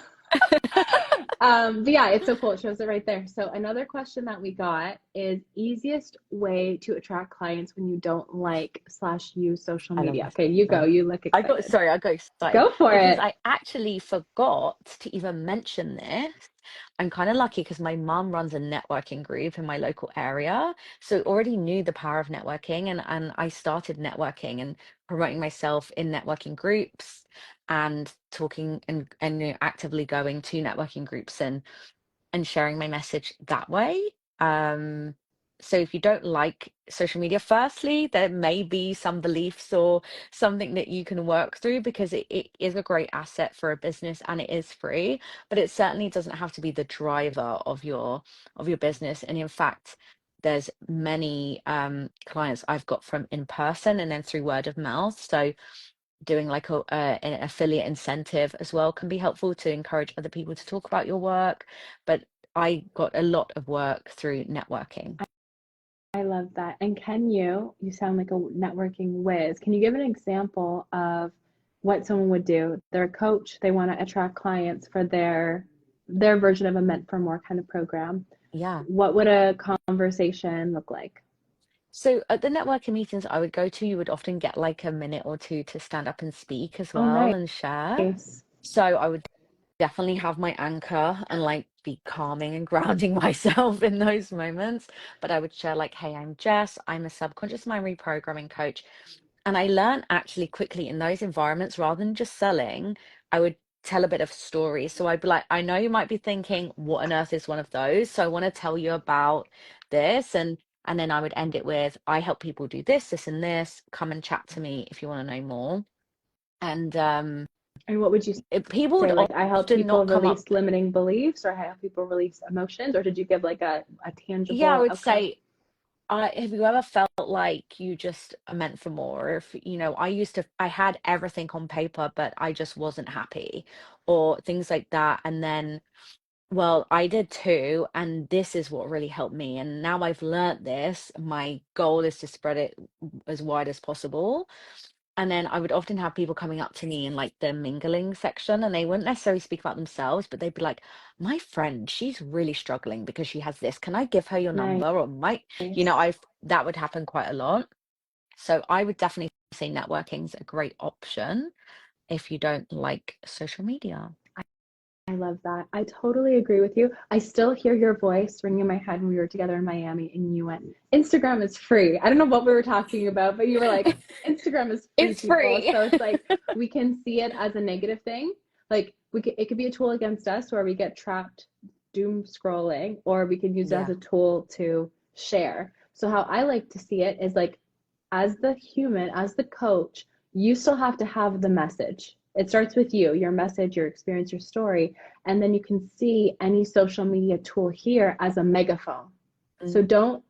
S3: yeah, it's so cool. It shows it right there. So another question that we got is easiest way to attract clients when you don't like / use social
S2: I love
S3: media.
S2: this
S3: Okay, you go.
S2: one.
S3: You look excited.
S2: I got excited
S3: Go for
S2: because
S3: it.
S2: I actually forgot to even mention this. I'm kind of lucky because my mum runs a networking group in my local area. So already knew the power of networking, and I started networking and promoting myself in networking groups and talking and actively going to networking groups and sharing my message that way. Um, so if you don't like social media, firstly, there may be some beliefs or something that you can work through because it is a great asset for a business and it is free, but it certainly doesn't have to be the driver of your business. And in fact, there's many clients I've got from in person and then through word of mouth. So doing like an affiliate incentive as well can be helpful to encourage other people to talk about your work. But I got a lot of work through networking.
S3: I love that. And you sound like a networking whiz. Can you give an example of what someone would do? They're a coach, they want to attract clients for their version of a meant for more kind of program.
S2: Yeah.
S3: What would a conversation look like?
S2: So at the networking meetings I would go to, you would often get like a minute or two to stand up and speak as
S3: Oh,
S2: well and share.
S3: nice.
S2: So I would definitely have my anchor and like be calming and grounding myself in those moments. But I would share like, hey, I'm Jess. I'm a subconscious mind reprogramming coach. And I learned actually quickly in those environments, rather than just selling, I would tell a bit of story. So I'd be like, I know you might be thinking, what on earth is one of those? So I want to tell you about this. And then I would end it with, I help people do this, this, and this. Come and chat to me if you want to know more. And
S3: And what would you
S2: people
S3: say?
S2: would
S3: Like, I help
S2: often
S3: people
S2: not come
S3: release
S2: up.
S3: limiting beliefs, or I help people release emotions, or did you give like a
S2: Yeah, I
S3: tangible
S2: would
S3: outcome?
S2: say, have you ever felt like you just are meant for more? Or if, I had everything on paper, but I just wasn't happy, or things like that. And then, well, I did too. And this is what really helped me. And now I've learnt this. My goal is to spread it as wide as possible. And then I would often have people coming up to me in like the mingling section, and they wouldn't necessarily speak about themselves, but they'd be like, my friend, she's really struggling because she has this. Can I give her your number? Or
S3: Nice.
S2: I've that would happen quite a lot. So I would definitely say networking is a great option if you don't like social media.
S3: I love that. I totally agree with you. I still hear your voice ringing in my head when we were together in Miami and you went, Instagram is free. I don't know what we were talking about, but you were like, Instagram is free,
S2: It's
S3: people.
S2: free.
S3: So it's like we can see it as a negative thing. Like it could be a tool against us where we get trapped doom scrolling, or we can use it as
S2: Yeah.
S3: a tool to share. So how I like to see it is like, as the human, as the coach, you still have to have the message. It starts with you, your message, your experience, your story, and then you can see any social media tool here as a megaphone. So
S2: Mm, so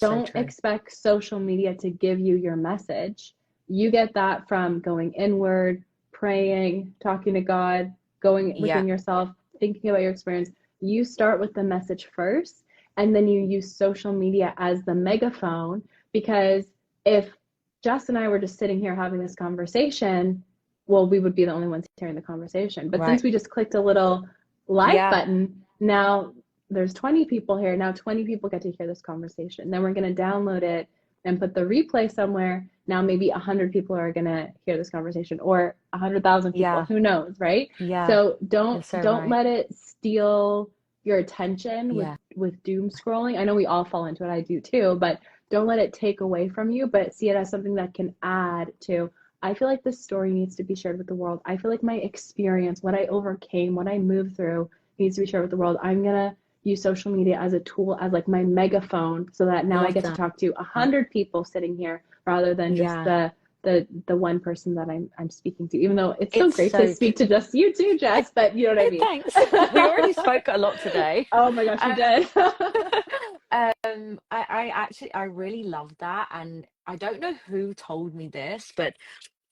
S3: don't
S2: true.
S3: expect social media to give you your message. You get that from going inward, praying, talking to God, going
S2: Yeah.
S3: within yourself, thinking about your experience. You start with the message first, and then you use social media as the megaphone. Because if Jess and I were just sitting here having this conversation, well, we would be the only ones hearing the conversation. But
S2: Right.
S3: since we just clicked a little live
S2: Yeah.
S3: button, now there's 20 people here. Now 20 people get to hear this conversation. Then we're going to download it and put the replay somewhere. Now maybe 100 people are going to hear this conversation, or 100,000 people.
S2: Yeah.
S3: Who knows, right?
S2: Yeah.
S3: So
S2: You're so
S3: don't
S2: right.
S3: let it steal your attention
S2: Yeah.
S3: with doom scrolling. I know we all fall into it. I do too, but don't let it take away from you, but see it as something that can add to. I feel like this story needs to be shared with the world. I feel like my experience, what I overcame, what I moved through, needs to be shared with the world. I'm gonna use social media as a tool, as like my megaphone, so that now I
S2: Love
S3: get to
S2: that.
S3: talk to 100 people sitting here rather than just
S2: Yeah.
S3: the one person that I'm speaking to. Even though it's so
S2: It's
S3: great to
S2: so
S3: speak to just you too, Jess, but you know what I mean.
S2: Thanks. We already spoke a lot today.
S3: Oh my gosh, we
S2: Um,
S3: did.
S2: I really love that, and I don't know who told me this, but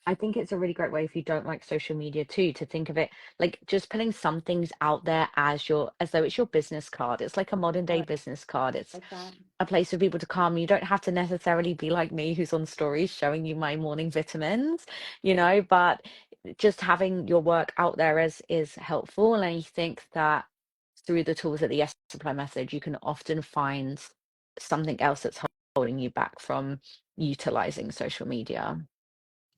S2: I think it's a really great way if you don't like social media too, to think of it like just putting some things out there as as though it's your business card. It's like a modern day
S3: Right,
S2: business card. It's
S3: like that.
S2: a place for people to come. You don't have to necessarily be like me who's on stories showing you my morning vitamins, but just having your work out there is helpful. And I think that through the tools at the Yes Supply Method, you can often find something else that's holding you back from utilizing social media.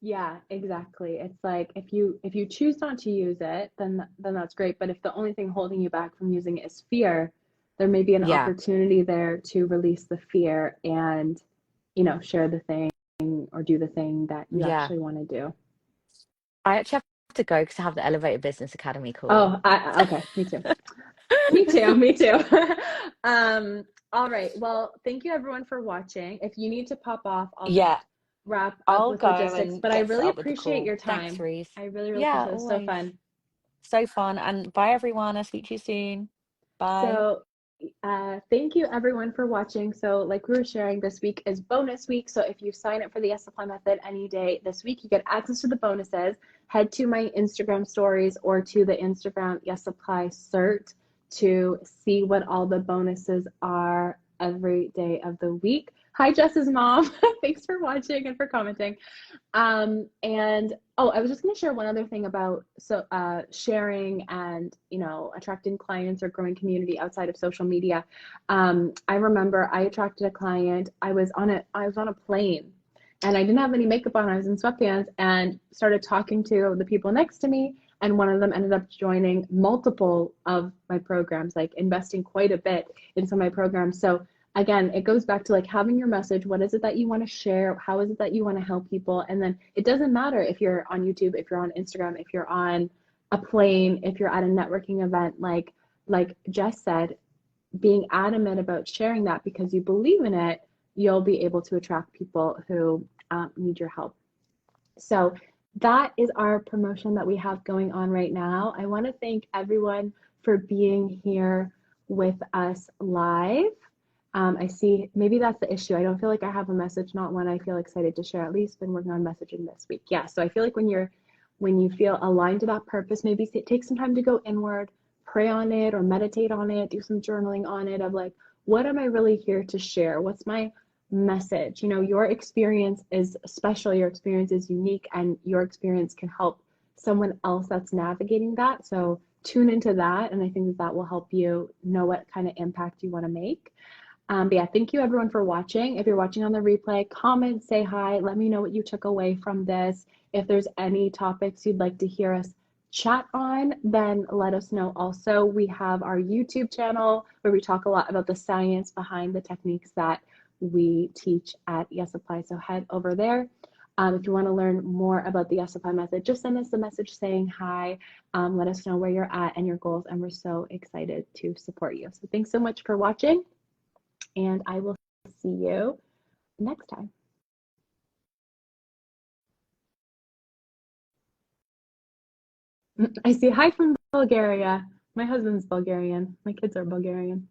S3: Yeah, exactly. It's like if you choose not to use it, then that's great. But if the only thing holding you back from using it is fear, there may be an
S2: Yeah.
S3: opportunity there to release the fear and, share the thing or do the thing that you
S2: Yeah.
S3: actually want to do.
S2: I actually have to go because I have the Elevated Business Academy call.
S3: Oh, okay, me too. Me too, me too. All right. Well, thank you everyone for watching. If you need to pop off, I'll just
S2: Yeah,
S3: wrap up
S2: I'll
S3: with
S2: go
S3: logistics.
S2: and
S3: But I
S2: get set
S3: really
S2: up with the
S3: appreciate
S2: call.
S3: your
S2: Thanks,
S3: time.
S2: Reese.
S3: I really, really
S2: Yeah,
S3: appreciate it. It was so
S2: always.
S3: fun.
S2: So fun. And bye, everyone. I'll speak to you soon. Bye.
S3: So, thank you everyone for watching. So, like we were sharing, this week is bonus week. So, if you sign up for the Yes Supply Method any day this week, you get access to the bonuses. Head to my Instagram stories or to the Instagram Yes Supply cert to see what all the bonuses are every day of the week. Hi, Jess's mom. Thanks for watching and for commenting. And oh, I was just going to share one other thing about sharing and attracting clients or growing community outside of social media. I remember I attracted a client. I was on a plane, and I didn't have any makeup on. I was in sweatpants and started talking to the people next to me. And one of them ended up joining multiple of my programs, like investing quite a bit in some of my programs. So again, it goes back to like having your message. What is it that you want to share? How is it that you want to help people? And then it doesn't matter if you're on YouTube, if you're on Instagram, if you're on a plane, if you're at a networking event, like Jess said, being adamant about sharing that because you believe in it, you'll be able to attract people who need your help. So that is our promotion that we have going on right now. I want to thank everyone for being here with us live. I see maybe that's the issue. I don't feel like I have a message, not one I feel excited to share. At least been working on messaging this week. Yeah, so I feel like when you feel aligned to that purpose, maybe take some time to go inward, pray on it or meditate on it, do some journaling on it of like, what am I really here to share? What's my message? Your experience is special, your experience is unique, and your experience can help someone else that's navigating that. So tune into that, and I think that will help you know what kind of impact you want to make. But yeah, thank you everyone for watching. If you're watching on the replay, comment, say hi, let me know what you took away from this. If there's any topics you'd like to hear us chat on, then let us know. Also, we have our YouTube channel where we talk a lot about the science behind the techniques that we teach at Yes Supply. So head over there. If you want to learn more about the Yes Supply method, just send us a message saying hi. Let us know where you're at and your goals, and we're so excited to support you. So thanks so much for watching, and I will see you next time. I see hi from Bulgaria. My husband's Bulgarian. My kids are Bulgarian.